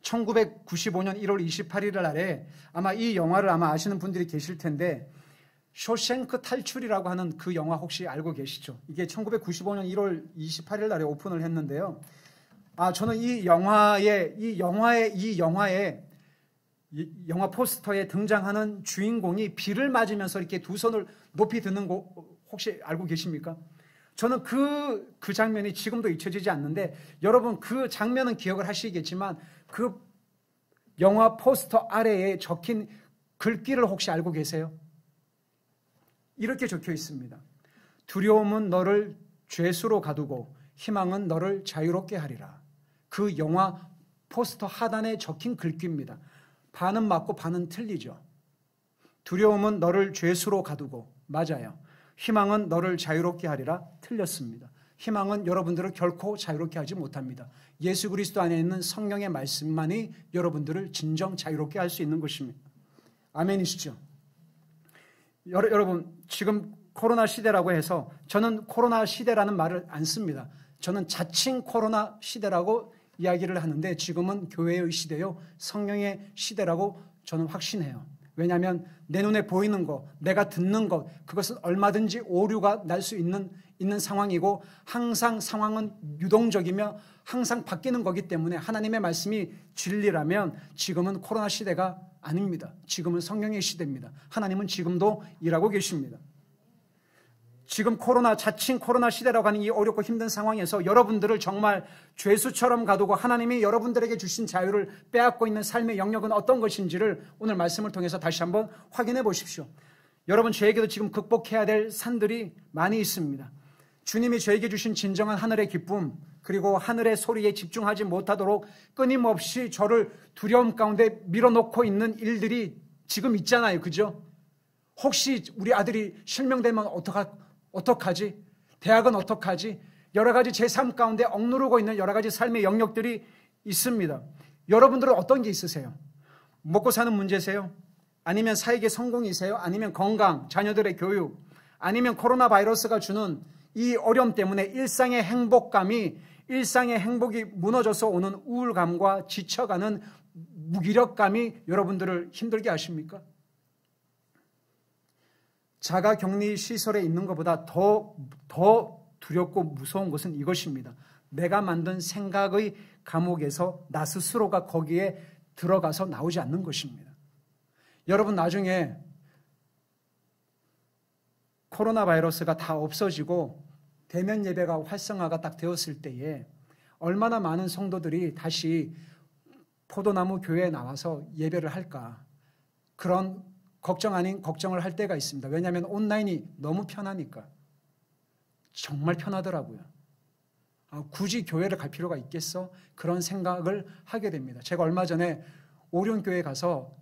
1995년 1월 28일 날에 아마 이 영화를 아시는 분들이 계실 텐데 쇼생크 탈출이라고 하는 그 영화 혹시 알고 계시죠? 이게 1995년 1월 28일 날에 오픈을 했는데요. 저는 이 영화 포스터에 등장하는 주인공이 비를 맞으면서 이렇게 두 손을 높이 드는 거 혹시 알고 계십니까? 저는 그 장면이 지금도 잊혀지지 않는데 여러분 그 장면은 기억을 하시겠지만 그 영화 포스터 아래에 적힌 글귀를 혹시 알고 계세요? 이렇게 적혀 있습니다. 두려움은 너를 죄수로 가두고 희망은 너를 자유롭게 하리라. 그 영화 포스터 하단에 적힌 글귀입니다. 반은 맞고 반은 틀리죠. 두려움은 너를 죄수로 가두고 맞아요. 희망은 너를 자유롭게 하리라 틀렸습니다. 희망은 여러분들을 결코 자유롭게 하지 못합니다. 예수 그리스도 안에 있는 성령의 말씀만이 여러분들을 진정 자유롭게 할 수 있는 것입니다. 아멘이시죠? 여러분 지금 코로나 시대라고 해서 저는 코로나 시대라는 말을 안 씁니다. 저는 자칭 코로나 시대라고 이야기를 하는데 지금은 교회의 시대요 성령의 시대라고 저는 확신해요. 왜냐하면 내 눈에 보이는 것, 내가 듣는 것, 그것은 얼마든지 오류가 날 수 있는 상황이고 항상 상황은 유동적이며 항상 바뀌는 거기 때문에 하나님의 말씀이 진리라면 지금은 코로나 시대가 아닙니다. 지금은 성령의 시대입니다. 하나님은 지금도 일하고 계십니다. 지금 자칭 코로나 시대라고 하는 이 어렵고 힘든 상황에서 여러분들을 정말 죄수처럼 가두고 하나님이 여러분들에게 주신 자유를 빼앗고 있는 삶의 영역은 어떤 것인지를 오늘 말씀을 통해서 다시 한번 확인해 보십시오. 여러분 저에게도 지금 극복해야 될 산들이 많이 있습니다. 주님이 저에게 주신 진정한 하늘의 기쁨 그리고 하늘의 소리에 집중하지 못하도록 끊임없이 저를 두려움 가운데 밀어놓고 있는 일들이 지금 있잖아요. 그죠? 혹시 우리 아들이 실명되면 어떡하지? 대학은 어떡하지? 여러 가지 제 삶 가운데 억누르고 있는 여러 가지 삶의 영역들이 있습니다. 여러분들은 어떤 게 있으세요? 먹고 사는 문제세요? 아니면 사회의 성공이세요? 아니면 건강, 자녀들의 교육, 아니면 코로나 바이러스가 주는 이 어려움 때문에 일상의 행복이 무너져서 오는 우울감과 지쳐가는 무기력감이 여러분들을 힘들게 하십니까? 자가격리 시설에 있는 것보다 더 두렵고 무서운 것은 이것입니다. 내가 만든 생각의 감옥에서 나 스스로가 거기에 들어가서 나오지 않는 것입니다. 여러분, 나중에 코로나 바이러스가 다 없어지고 대면 예배가 활성화가 딱 되었을 때에 얼마나 많은 성도들이 다시 포도나무 교회에 나와서 예배를 할까, 그런 걱정 아닌 걱정을 할 때가 있습니다. 왜냐하면 온라인이 너무 편하니까. 정말 편하더라고요. 굳이 교회를 갈 필요가 있겠어? 그런 생각을 하게 됩니다. 제가 얼마 전에 오륜교회 가서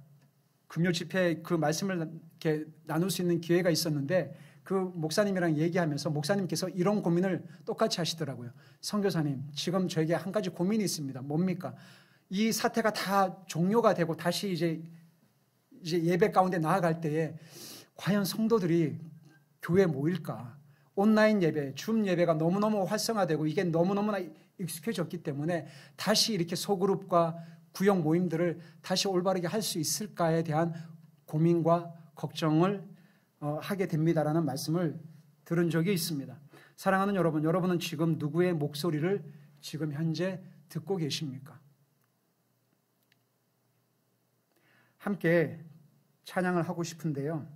금요 집회 그 말씀을 이렇게 나눌 수 있는 기회가 있었는데, 그 목사님이랑 얘기하면서 목사님께서 이런 고민을 똑같이 하시더라고요. 선교사님, 지금 저에게 한 가지 고민이 있습니다. 뭡니까? 이 사태가 다 종료가 되고 다시 이제 예배 가운데 나아갈 때에 과연 성도들이 교회에 모일까? 온라인 예배, 줌 예배가 너무너무 활성화되고 이게 너무너무나 익숙해졌기 때문에 다시 이렇게 소그룹과 구역 모임들을 다시 올바르게 할 수 있을까에 대한 고민과 걱정을 하게 됩니다라는 말씀을 들은 적이 있습니다. 사랑하는 여러분, 여러분은 지금 누구의 목소리를 지금 현재 듣고 계십니까? 함께 찬양을 하고 싶은데요.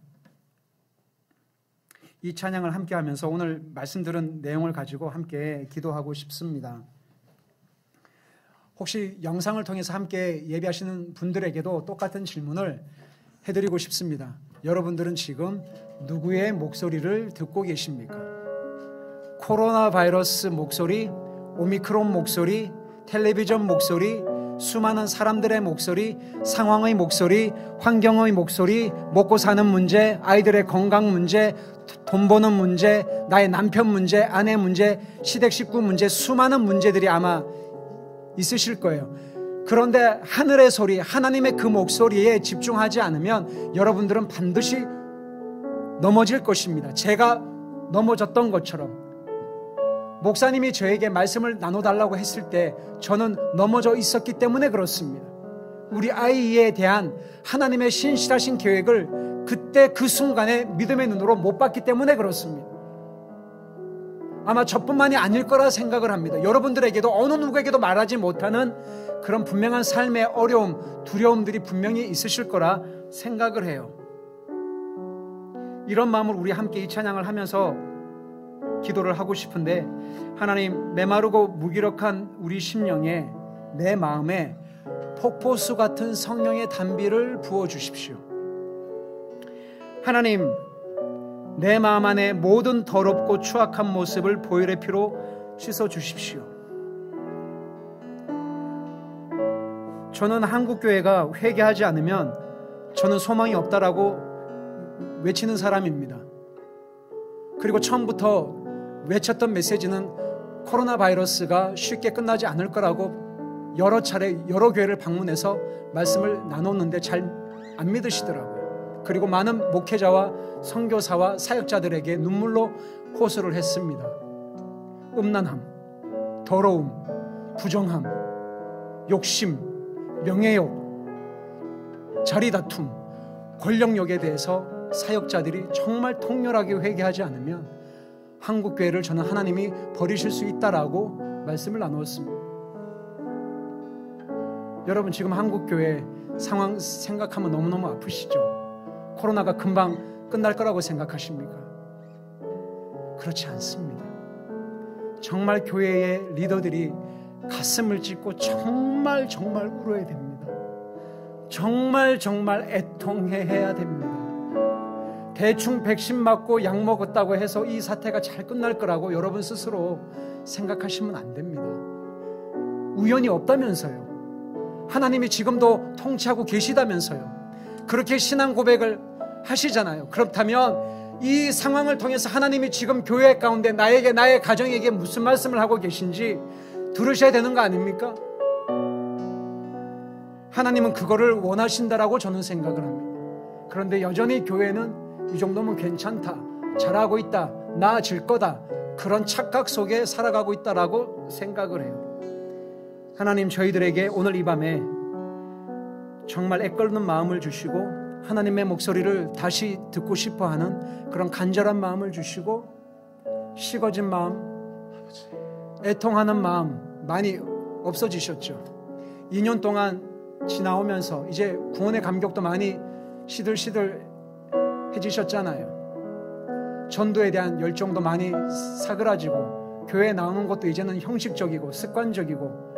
이 찬양을 함께 하면서 오늘 말씀 들은 내용을 가지고 함께 기도하고 싶습니다. 혹시 영상을 통해서 함께 예배하시는 분들에게도 똑같은 질문을 해드리고 싶습니다. 여러분들은 지금 누구의 목소리를 듣고 계십니까? 코로나 바이러스 목소리, 오미크론 목소리, 텔레비전 목소리, 수많은 사람들의 목소리, 상황의 목소리, 환경의 목소리, 먹고 사는 문제, 아이들의 건강 문제, 돈 버는 문제, 나의 남편 문제, 아내 문제, 시댁 식구 문제, 수많은 문제들이 아마 있으실 거예요. 그런데 하늘의 소리, 하나님의 그 목소리에 집중하지 않으면 여러분들은 반드시 넘어질 것입니다. 제가 넘어졌던 것처럼 목사님이 저에게 말씀을 나눠달라고 했을 때 저는 넘어져 있었기 때문에 그렇습니다. 우리 아이에 대한 하나님의 신실하신 계획을 그때 그 순간에 믿음의 눈으로 못 봤기 때문에 그렇습니다. 아마 저뿐만이 아닐 거라 생각을 합니다. 여러분들에게도 어느 누구에게도 말하지 못하는 그런 분명한 삶의 어려움, 두려움들이 분명히 있으실 거라 생각을 해요. 이런 마음으로 우리 함께 이 찬양을 하면서 기도를 하고 싶은데, 하나님, 메마르고 무기력한 우리 심령에, 내 마음에 폭포수 같은 성령의 단비를 부어주십시오. 하나님, 내 마음 안에 모든 더럽고 추악한 모습을 보혈의 피로 씻어주십시오. 저는 한국교회가 회개하지 않으면 저는 소망이 없다라고 외치는 사람입니다. 그리고 처음부터 외쳤던 메시지는 코로나 바이러스가 쉽게 끝나지 않을 거라고 여러 차례 여러 교회를 방문해서 말씀을 나눴는데 잘 안 믿으시더라고요. 그리고 많은 목회자와 선교사와 사역자들에게 눈물로 호소를 했습니다. 음란함, 더러움, 부정함, 욕심, 명예욕, 자리다툼, 권력욕에 대해서 사역자들이 정말 통렬하게 회개하지 않으면 한국교회를 저는 하나님이 버리실 수 있다라고 말씀을 나누었습니다. 여러분, 지금 한국교회 상황 생각하면 너무너무 아프시죠? 코로나가 금방 끝날 거라고 생각하십니까? 그렇지 않습니다. 정말 교회의 리더들이 가슴을 찢고 정말 울어야 됩니다. 정말 애통해야 됩니다. 대충 백신 맞고 약 먹었다고 해서 이 사태가 잘 끝날 거라고 여러분 스스로 생각하시면 안 됩니다. 우연이 없다면서요. 하나님이 지금도 통치하고 계시다면서요. 그렇게 신앙 고백을 하시잖아요. 그렇다면 이 상황을 통해서 하나님이 지금 교회 가운데 나에게, 나의 가정에게 무슨 말씀을 하고 계신지 들으셔야 되는 거 아닙니까? 하나님은 그거를 원하신다라고 저는 생각을 합니다. 그런데 여전히 교회는 이 정도면 괜찮다, 잘하고 있다, 나아질 거다, 그런 착각 속에 살아가고 있다라고 생각을 해요. 하나님, 저희들에게 오늘 이 밤에 정말 애끓는 마음을 주시고 하나님의 목소리를 다시 듣고 싶어하는 그런 간절한 마음을 주시고 식어진 마음, 애통하는 마음 많이 없어지셨죠. 2년 동안 지나오면서 이제 구원의 감격도 많이 시들시들해지셨잖아요. 전도에 대한 열정도 많이 사그라지고 교회에 나오는 것도 이제는 형식적이고 습관적이고,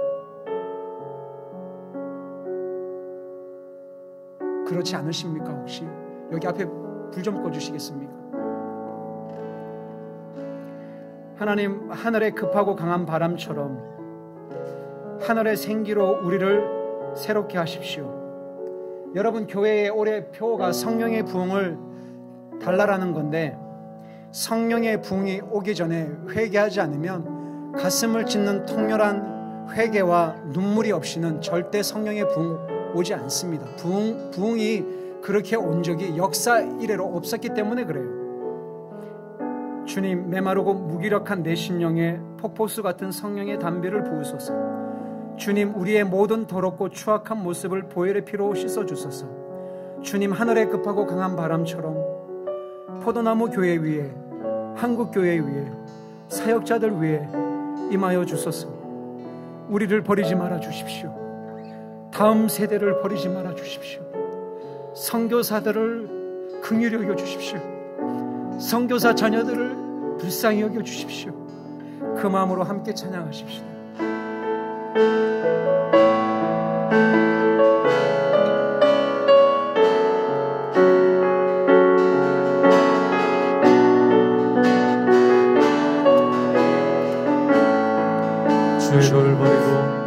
그렇지 않으십니까? 혹시 여기 앞에 불 좀 꺼주시겠습니까? 하나님, 하늘의 급하고 강한 바람처럼 하늘의 생기로 우리를 새롭게 하십시오. 여러분, 교회의 올해 표가 성령의 부흥을 달라라는 건데, 성령의 부흥이 오기 전에 회개하지 않으면 가슴을 찢는 통렬한 회개와 눈물이 없이는 절대 성령의 부흥 오지 않습니다. 부흥이 그렇게 온 적이 역사 이래로 없었기 때문에 그래요. 주님, 메마르고 무기력한 내 심령에 폭포수 같은 성령의 담비를 부으소서. 주님, 우리의 모든 더럽고 추악한 모습을 보혈의 피로 씻어주소서. 주님, 하늘의 급하고 강한 바람처럼 포도나무 교회 위에, 한국 교회 위에, 사역자들 위에 임하여 주소서. 우리를 버리지 말아 주십시오. 다음 세대를 버리지 말아 주십시오. 선교사들을 긍휼히 여겨 주십시오. 선교사 자녀들을 불쌍히 여겨 주십시오. 그 마음으로 함께 찬양하십시오. 주의 도를 버리고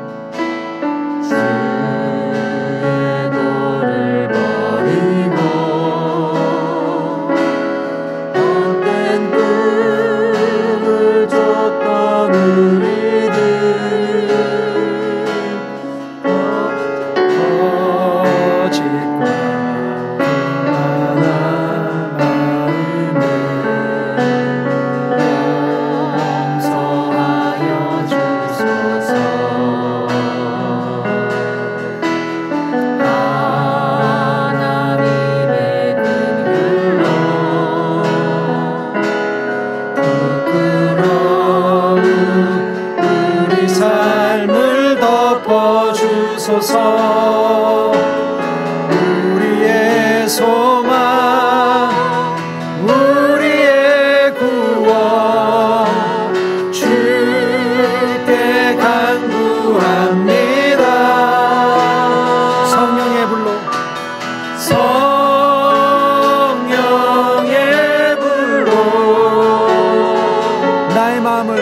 우리의 소망, 우리의 구원 주께 간구합니다. 성령의 불로, 성령의 불로 나의 마음을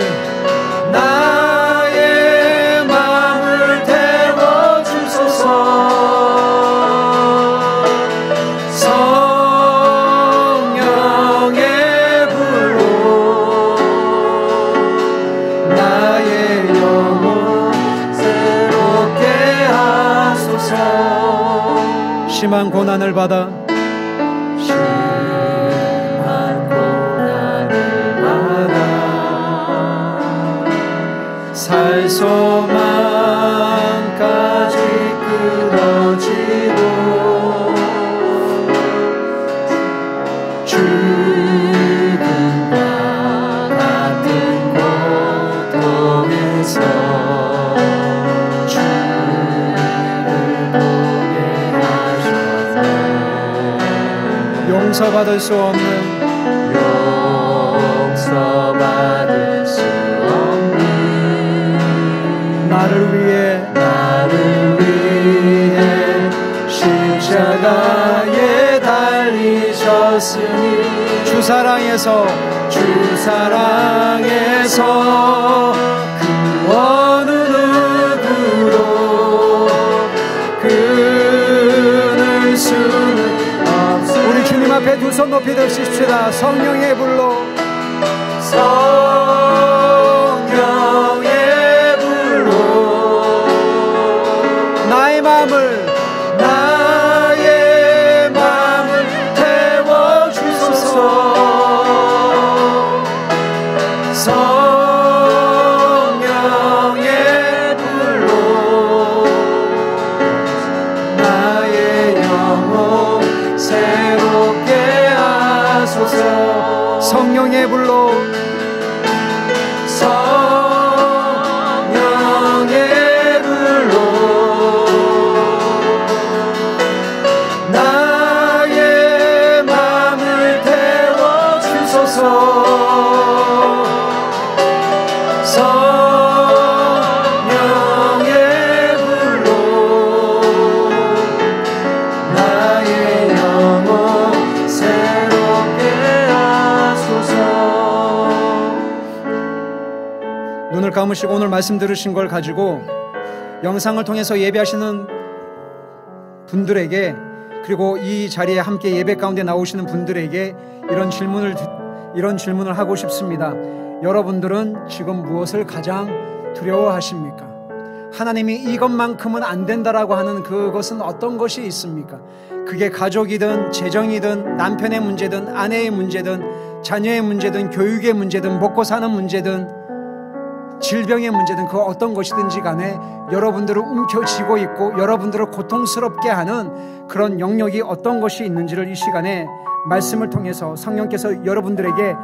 심한 고난을 받아 살 소망까지 끊어지고 죽음과 같은 고통에서 용서받을 수 없는 나를 위해 십자가에 달리셨으니 주 사랑에서 그 어느 누구도 끊을 수는 없으니 우리 주님 앞에 앞에 두 손 높이 드십시다. 성령의 불로, 성령의 불로 나의 마음을 태워주소서. 성령의 불로 나의 영혼 새롭게 하소서. 성령의 불로, 성령의 불로 나의 맘을 태워주소서. 성령의 불로 나의 영혼 새롭게 하소서. 눈을 감으시고 오늘 말씀 들으신 걸 가지고 영상을 통해서 예배하시는 분들에게, 그리고 이 자리에 함께 예배 가운데 나오시는 분들에게 이런 질문을 하고 싶습니다. 여러분들은 지금 무엇을 가장 두려워하십니까? 하나님이 이것만큼은 안 된다라고 하는 그것은 어떤 것이 있습니까? 그게 가족이든 재정이든 남편의 문제든 아내의 문제든 자녀의 문제든 교육의 문제든 먹고 사는 문제든 질병의 문제든 그 어떤 것이든지 간에 여러분들을 움켜쥐고 있고 여러분들을 고통스럽게 하는 그런 영역이 어떤 것이 있는지를 이 시간에 말씀을 통해서 성령께서 여러분들에게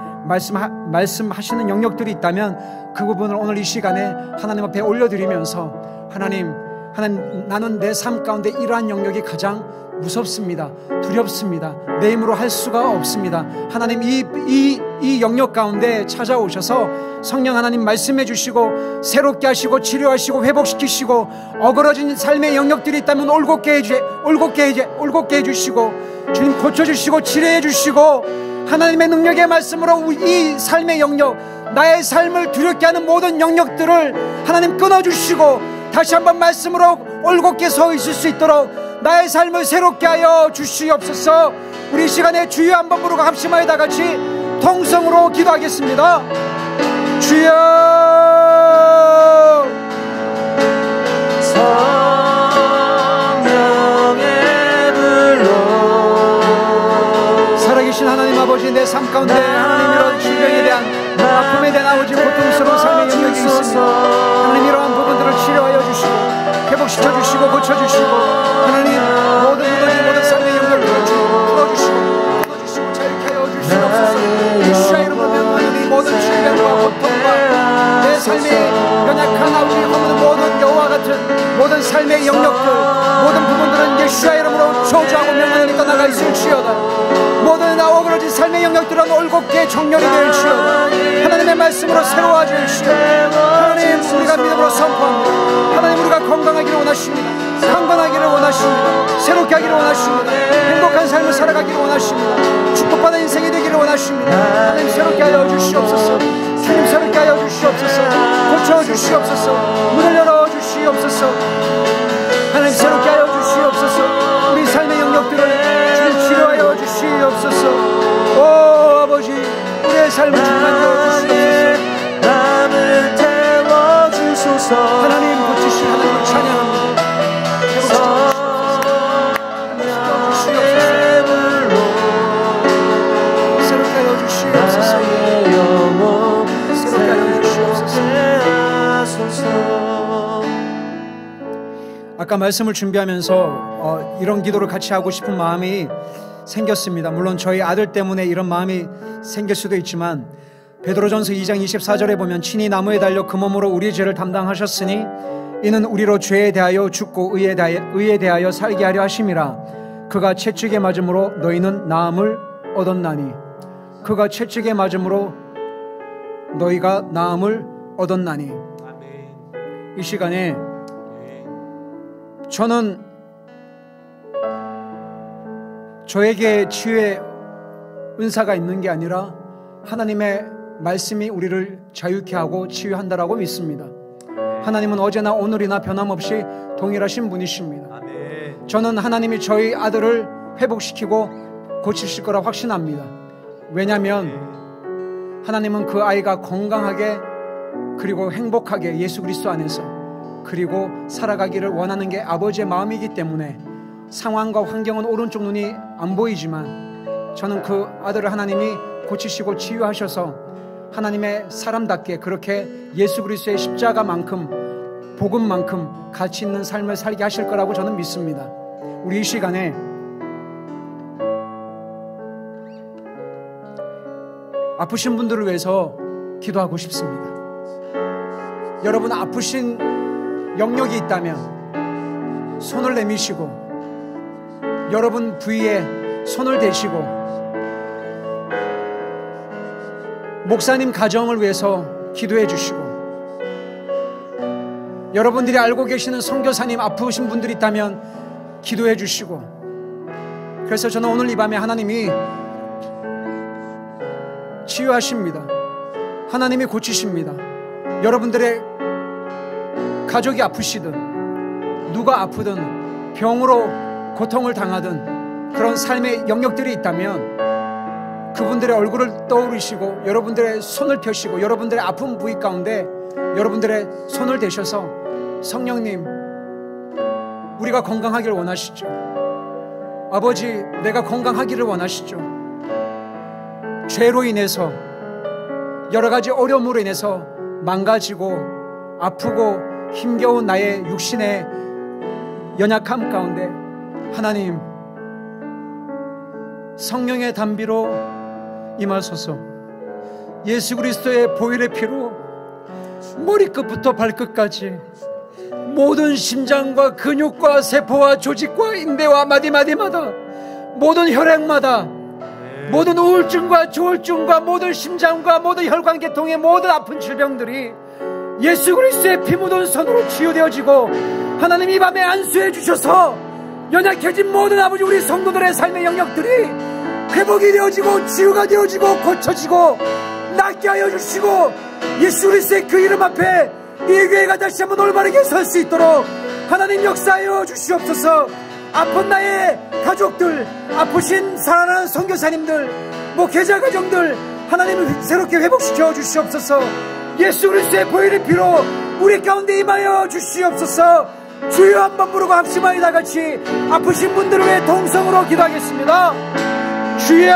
말씀하시는 영역들이 있다면 그 부분을 오늘 이 시간에 하나님 앞에 올려드리면서 하나님, 나는 내 삶 가운데 이러한 영역이 가장 무섭습니다. 두렵습니다. 내 힘으로 할 수가 없습니다. 하나님, 이 영역 가운데 찾아오셔서 성령 하나님 말씀해 주시고 새롭게 하시고 치료하시고 회복시키시고 어그러진 삶의 영역들이 있다면 올곧게 해주시고 주님 고쳐주시고 치료해 주시고 하나님의 능력의 말씀으로 이 삶의 영역, 나의 삶을 두렵게 하는 모든 영역들을 하나님 끊어주시고 다시 한번 말씀으로 올곧게 서 있을 수 있도록 나의 삶을 새롭게 하여 주시옵소서. 우리 시간에 주여 한번 부르고 합심하여 다 같이 통성으로 기도하겠습니다. 주여. 성령의 불로 살아계신 하나님 아버지, 내 삶 가운데 하나님 이런 질병에 대한 아픔에 대한 아버지 고통스러운 삶의 영역이 있습니다. 하나님 이러한 부분들을 치료하여 주시고 회복시켜 주시고 고쳐 주시고 하나님 모든 삶의 영역을 풀어주시고 자유케 하여 주시옵소서. 예수의 이름으로 명하노니 모든 질병과 고통과 내 삶의 연약한 아버지 모든 여호와 같은 모든 삶의 영역들 모든 부분들은 예수의 이름으로 저주하고 명하노니 떠나가 있을지어다. 모든 어그러진 삶의 영역들은 올곧게 정렬이 될지어다. 하나님의 말씀으로 새로워져 주시오. 하나님 우리가 믿음으로 선포합니다. 하나님 우리가 건강하기를 원하십니다. 강건하기를 원하십니다. 새롭게 하기를 원하십니다. 행복한 삶을 살아가기를 원하십니다. 축복받은 인생이 되기를 원하십니다. 하나님 새롭게 하여 주시옵소서. 주님 새롭게 하여 주시옵소서. 고쳐주시옵소서. 문을 열어주시옵소서. 하나님 새롭게 하여 주시옵소서. 우리 삶의 영역들을 주님 치료하여 주시옵소서. 오 아버지 우리의 삶을 충만하여 주시옵소서. 남을 태워주소서. 하나님 고치신 하나님을 찬양합니다. 새롭게 하여 주시옵소서. 새롭게 하여 주시옵소서. 아까 말씀을 준비하면서 이런 기도를 같이 하고 싶은 마음이 생겼습니다. 물론 저희 아들 때문에 이런 마음이 생길 수도 있지만 베드로전서 2장 24절에 보면 친히 나무에 달려 그 몸으로 우리의 죄를 담당하셨으니 이는 우리로 죄에 대하여 죽고 의에 대하여 살게 하려 하심이라. 그가 채찍에 맞음으로 너희는 나음을 얻었나니. 그가 채찍에 맞음으로 너희가 나음을 얻었나니. 이 시간에 저는 저에게 치유의 은사가 있는 게 아니라 하나님의 말씀이 우리를 자유케 하고 치유한다라고 믿습니다. 하나님은 어제나 오늘이나 변함없이 동일하신 분이십니다. 저는 하나님이 저희 아들을 회복시키고 고치실 거라 확신합니다. 왜냐하면 하나님은 그 아이가 건강하게 그리고 행복하게 예수 그리스도 안에서 그리고 살아가기를 원하는 게 아버지의 마음이기 때문에 상황과 환경은 오른쪽 눈이 안 보이지만 저는 그 아들을 하나님이 고치시고 치유하셔서 하나님의 사람답게 그렇게 예수 그리스도의 십자가만큼 복음만큼 가치 있는 삶을 살게 하실 거라고 저는 믿습니다. 우리 이 시간에 아프신 분들을 위해서 기도하고 싶습니다. 여러분 아프신 영역이 있다면 손을 내미시고 여러분 부위에 손을 대시고 목사님 가정을 위해서 기도해 주시고 여러분들이 알고 계시는 선교사님 아프신 분들이 있다면 기도해 주시고 그래서 저는 오늘 이 밤에 하나님이 치유하십니다. 하나님이 고치십니다. 여러분들의 가족이 아프시든 누가 아프든 병으로 고통을 당하든 그런 삶의 영역들이 있다면 그분들의 얼굴을 떠오르시고 여러분들의 손을 펴시고 여러분들의 아픈 부위 가운데 여러분들의 손을 대셔서 성령님 우리가 건강하기를 원하시죠. 아버지 내가 건강하기를 원하시죠. 죄로 인해서 여러 가지 어려움으로 인해서 망가지고 아프고 힘겨운 나의 육신의 연약함 가운데 하나님 성령의 단비로 임하소서. 예수 그리스도의 보혈의 피로 머리끝부터 발끝까지 모든 심장과 근육과 세포와 조직과 인대와 마디마디마다 모든 혈액마다 모든 우울증과 조울증과 모든 심장과 모든 혈관계통의 모든 아픈 질병들이 예수 그리스도의 피 묻은 손으로 치유되어지고 하나님 이 밤에 안수해 주셔서 연약해진 모든 아버지 우리 성도들의 삶의 영역들이 회복이 되어지고 치유가 되어지고 고쳐지고 낫게 하여 주시고 예수 그리스도의 그 이름 앞에 이 교회가 다시 한번 올바르게 설 수 있도록 하나님 역사하여 주시옵소서. 아픈 나의 가족들, 아프신 사랑하는 선교사님들, 목회자 가정들 하나님을 새롭게 회복시켜 주시옵소서. 예수 그리스도의 보혈의 피로 우리 가운데 임하여 주시옵소서. 주여 한번 부르고 합심하여 다같이 아프신 분들을 위해 동성으로 기도하겠습니다. 주여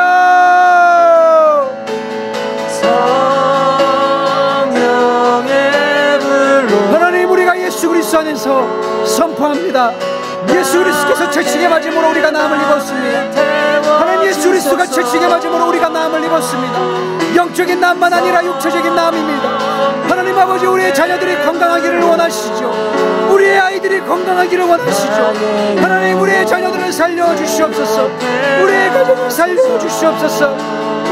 성령의 불로 하나님 우리가 예수 그리스도 안에서 선포합니다. 예수 그리스도께서 채찍에 맞음으로 우리가 나음을 입었습니다. 하나님 예수 그리스도가 채찍에 맞음으로 우리가 나음을 입었습니다. 영적인 나음만 아니라 육체적인 나음입니다. 하나님 아버지 우리의 자녀들이 건강하기를 원하시죠. 우리의 아이들이 건강하기를 원하시죠. 하나님 우리의 자녀들을 살려주시옵소서. 우리의 가족을 살려주시옵소서.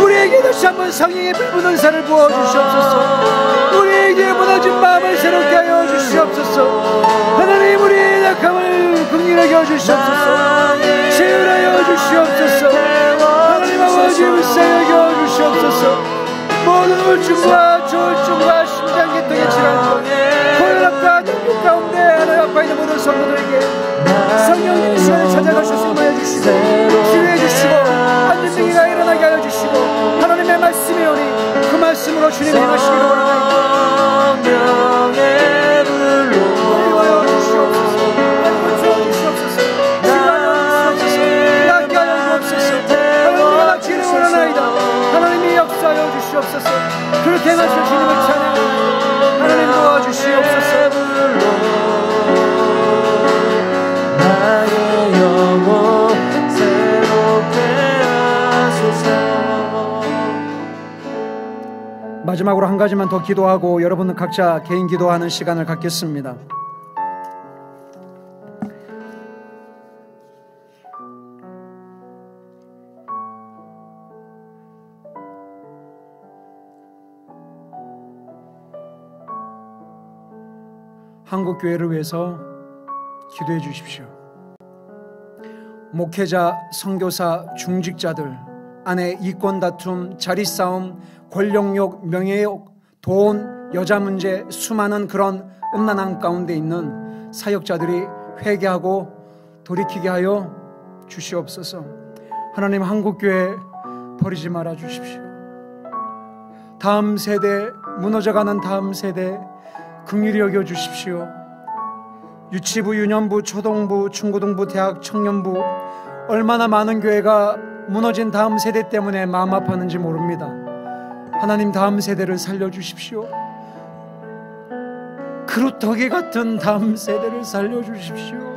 우리에게 다시 한번 성령의 불붙은 은사를 부어주시옵소서. 우리에게 무너진 마음을 새롭게 하여 주시옵소서. 하나님 우리의 약함을 긍휼하게 해주시옵소서. 치유하여 주시옵소서. 하나님 아버지 불쌍하게 해주시옵소서. 모든 우울증과 조울증과 심장계통의 질환과 고혈압과 당뇨 가운데 하나님 아파 있는 모든 성도들에게 성령님 시간에 찾아가셔서 임하여 주시고 치유해 주시고 안전병이가 일어나게 하여 주시고 하나님의 말씀이 오니 그 말씀으로 주님이 임하시기를 원합니다. 성령의 불로 임하여 주시옵소서. 고쳐 주시옵소서. 치유하여 주시옵소서. 낫게 하여 주옵소서. 하나님과 낫기를 원하나이다. 하나님이 역사하여 주시옵소서. 그렇게 행하실 주님을 찬양합니다. 하나님 도와주시옵소서. 나의 영혼 새롭게 하소서. 마지막으로 한 가지만 더 기도하고 여러분은 각자 개인 기도하는 시간을 갖겠습니다. 한국교회를 위해서 기도해 주십시오. 목회자, 선교사, 중직자들 안에 이권 다툼, 자리 싸움, 권력욕, 명예욕, 돈, 여자 문제, 수많은 그런 음란함 가운데 있는 사역자들이 회개하고 돌이키게 하여 주시옵소서. 하나님 한국교회 버리지 말아 주십시오. 다음 세대, 무너져가는 다음 세대 긍휼히 여겨 주십시오. 유치부, 유년부, 초등부, 중고등부, 대학, 청년부, 얼마나 많은 교회가 무너진 다음 세대 때문에 마음 아파하는지 모릅니다. 하나님 다음 세대를 살려주십시오. 그루터기 같은 다음 세대를 살려주십시오.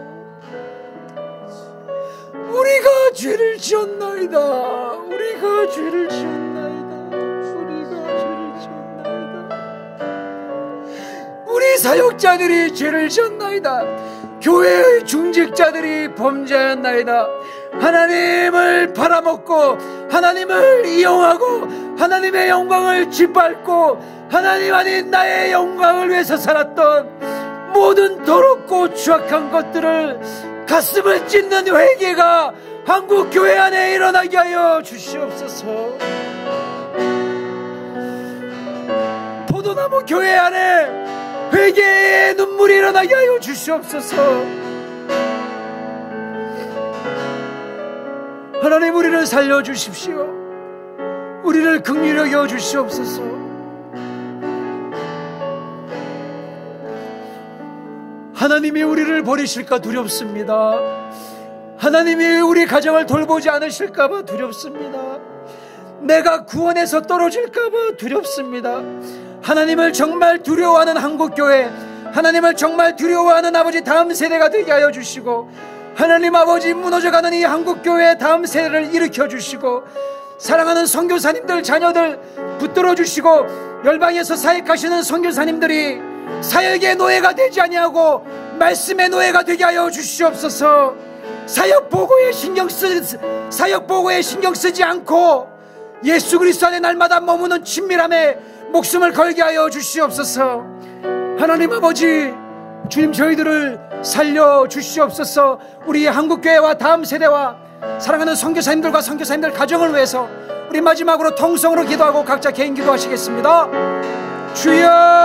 우리가 죄를 지었나이다. 우리가 죄를 지었나이다. 우리가 죄를 지었나이다. 우리 사역자들이 죄를 지었나이다. 교회의 중직자들이 범죄하였나이다. 하나님을 팔아먹고 하나님을 이용하고 하나님의 영광을 짓밟고 하나님 아닌 나의 영광을 위해서 살았던 모든 더럽고 추악한 것들을 가슴을 찢는 회개가 한국 교회 안에 일어나게 하여 주시옵소서. 포도나무 교회 안에 회개의 눈물이 일어나게 하여 주시옵소서. 하나님 우리를 살려주십시오. 우리를 긍휼히 여겨 주시옵소서. 하나님이 우리를 버리실까 두렵습니다. 하나님이 우리 가정을 돌보지 않으실까봐 두렵습니다. 내가 구원에서 떨어질까봐 두렵습니다. 하나님을 정말 두려워하는 한국교회, 하나님을 정말 두려워하는 아버지 다음 세대가 되게 하여 주시고, 하나님 아버지 무너져가는 이 한국교회의 다음 세대를 일으켜 주시고, 사랑하는 선교사님들 자녀들 붙들어 주시고, 열방에서 사역하시는 선교사님들이 사역의 노예가 되지 아니하고 말씀의 노예가 되게 하여 주시옵소서. 사역 보고에 신경 쓰지 않고 예수 그리스도 안에 날마다 머무는 친밀함에 목숨을 걸게 하여 주시옵소서. 하나님 아버지, 주님 저희들을 살려 주시옵소서. 우리 한국교회와 다음 세대와 사랑하는 선교사님들과 선교사님들 가정을 위해서 우리 마지막으로 통성으로 기도하고 각자 개인 기도하시겠습니다. 주여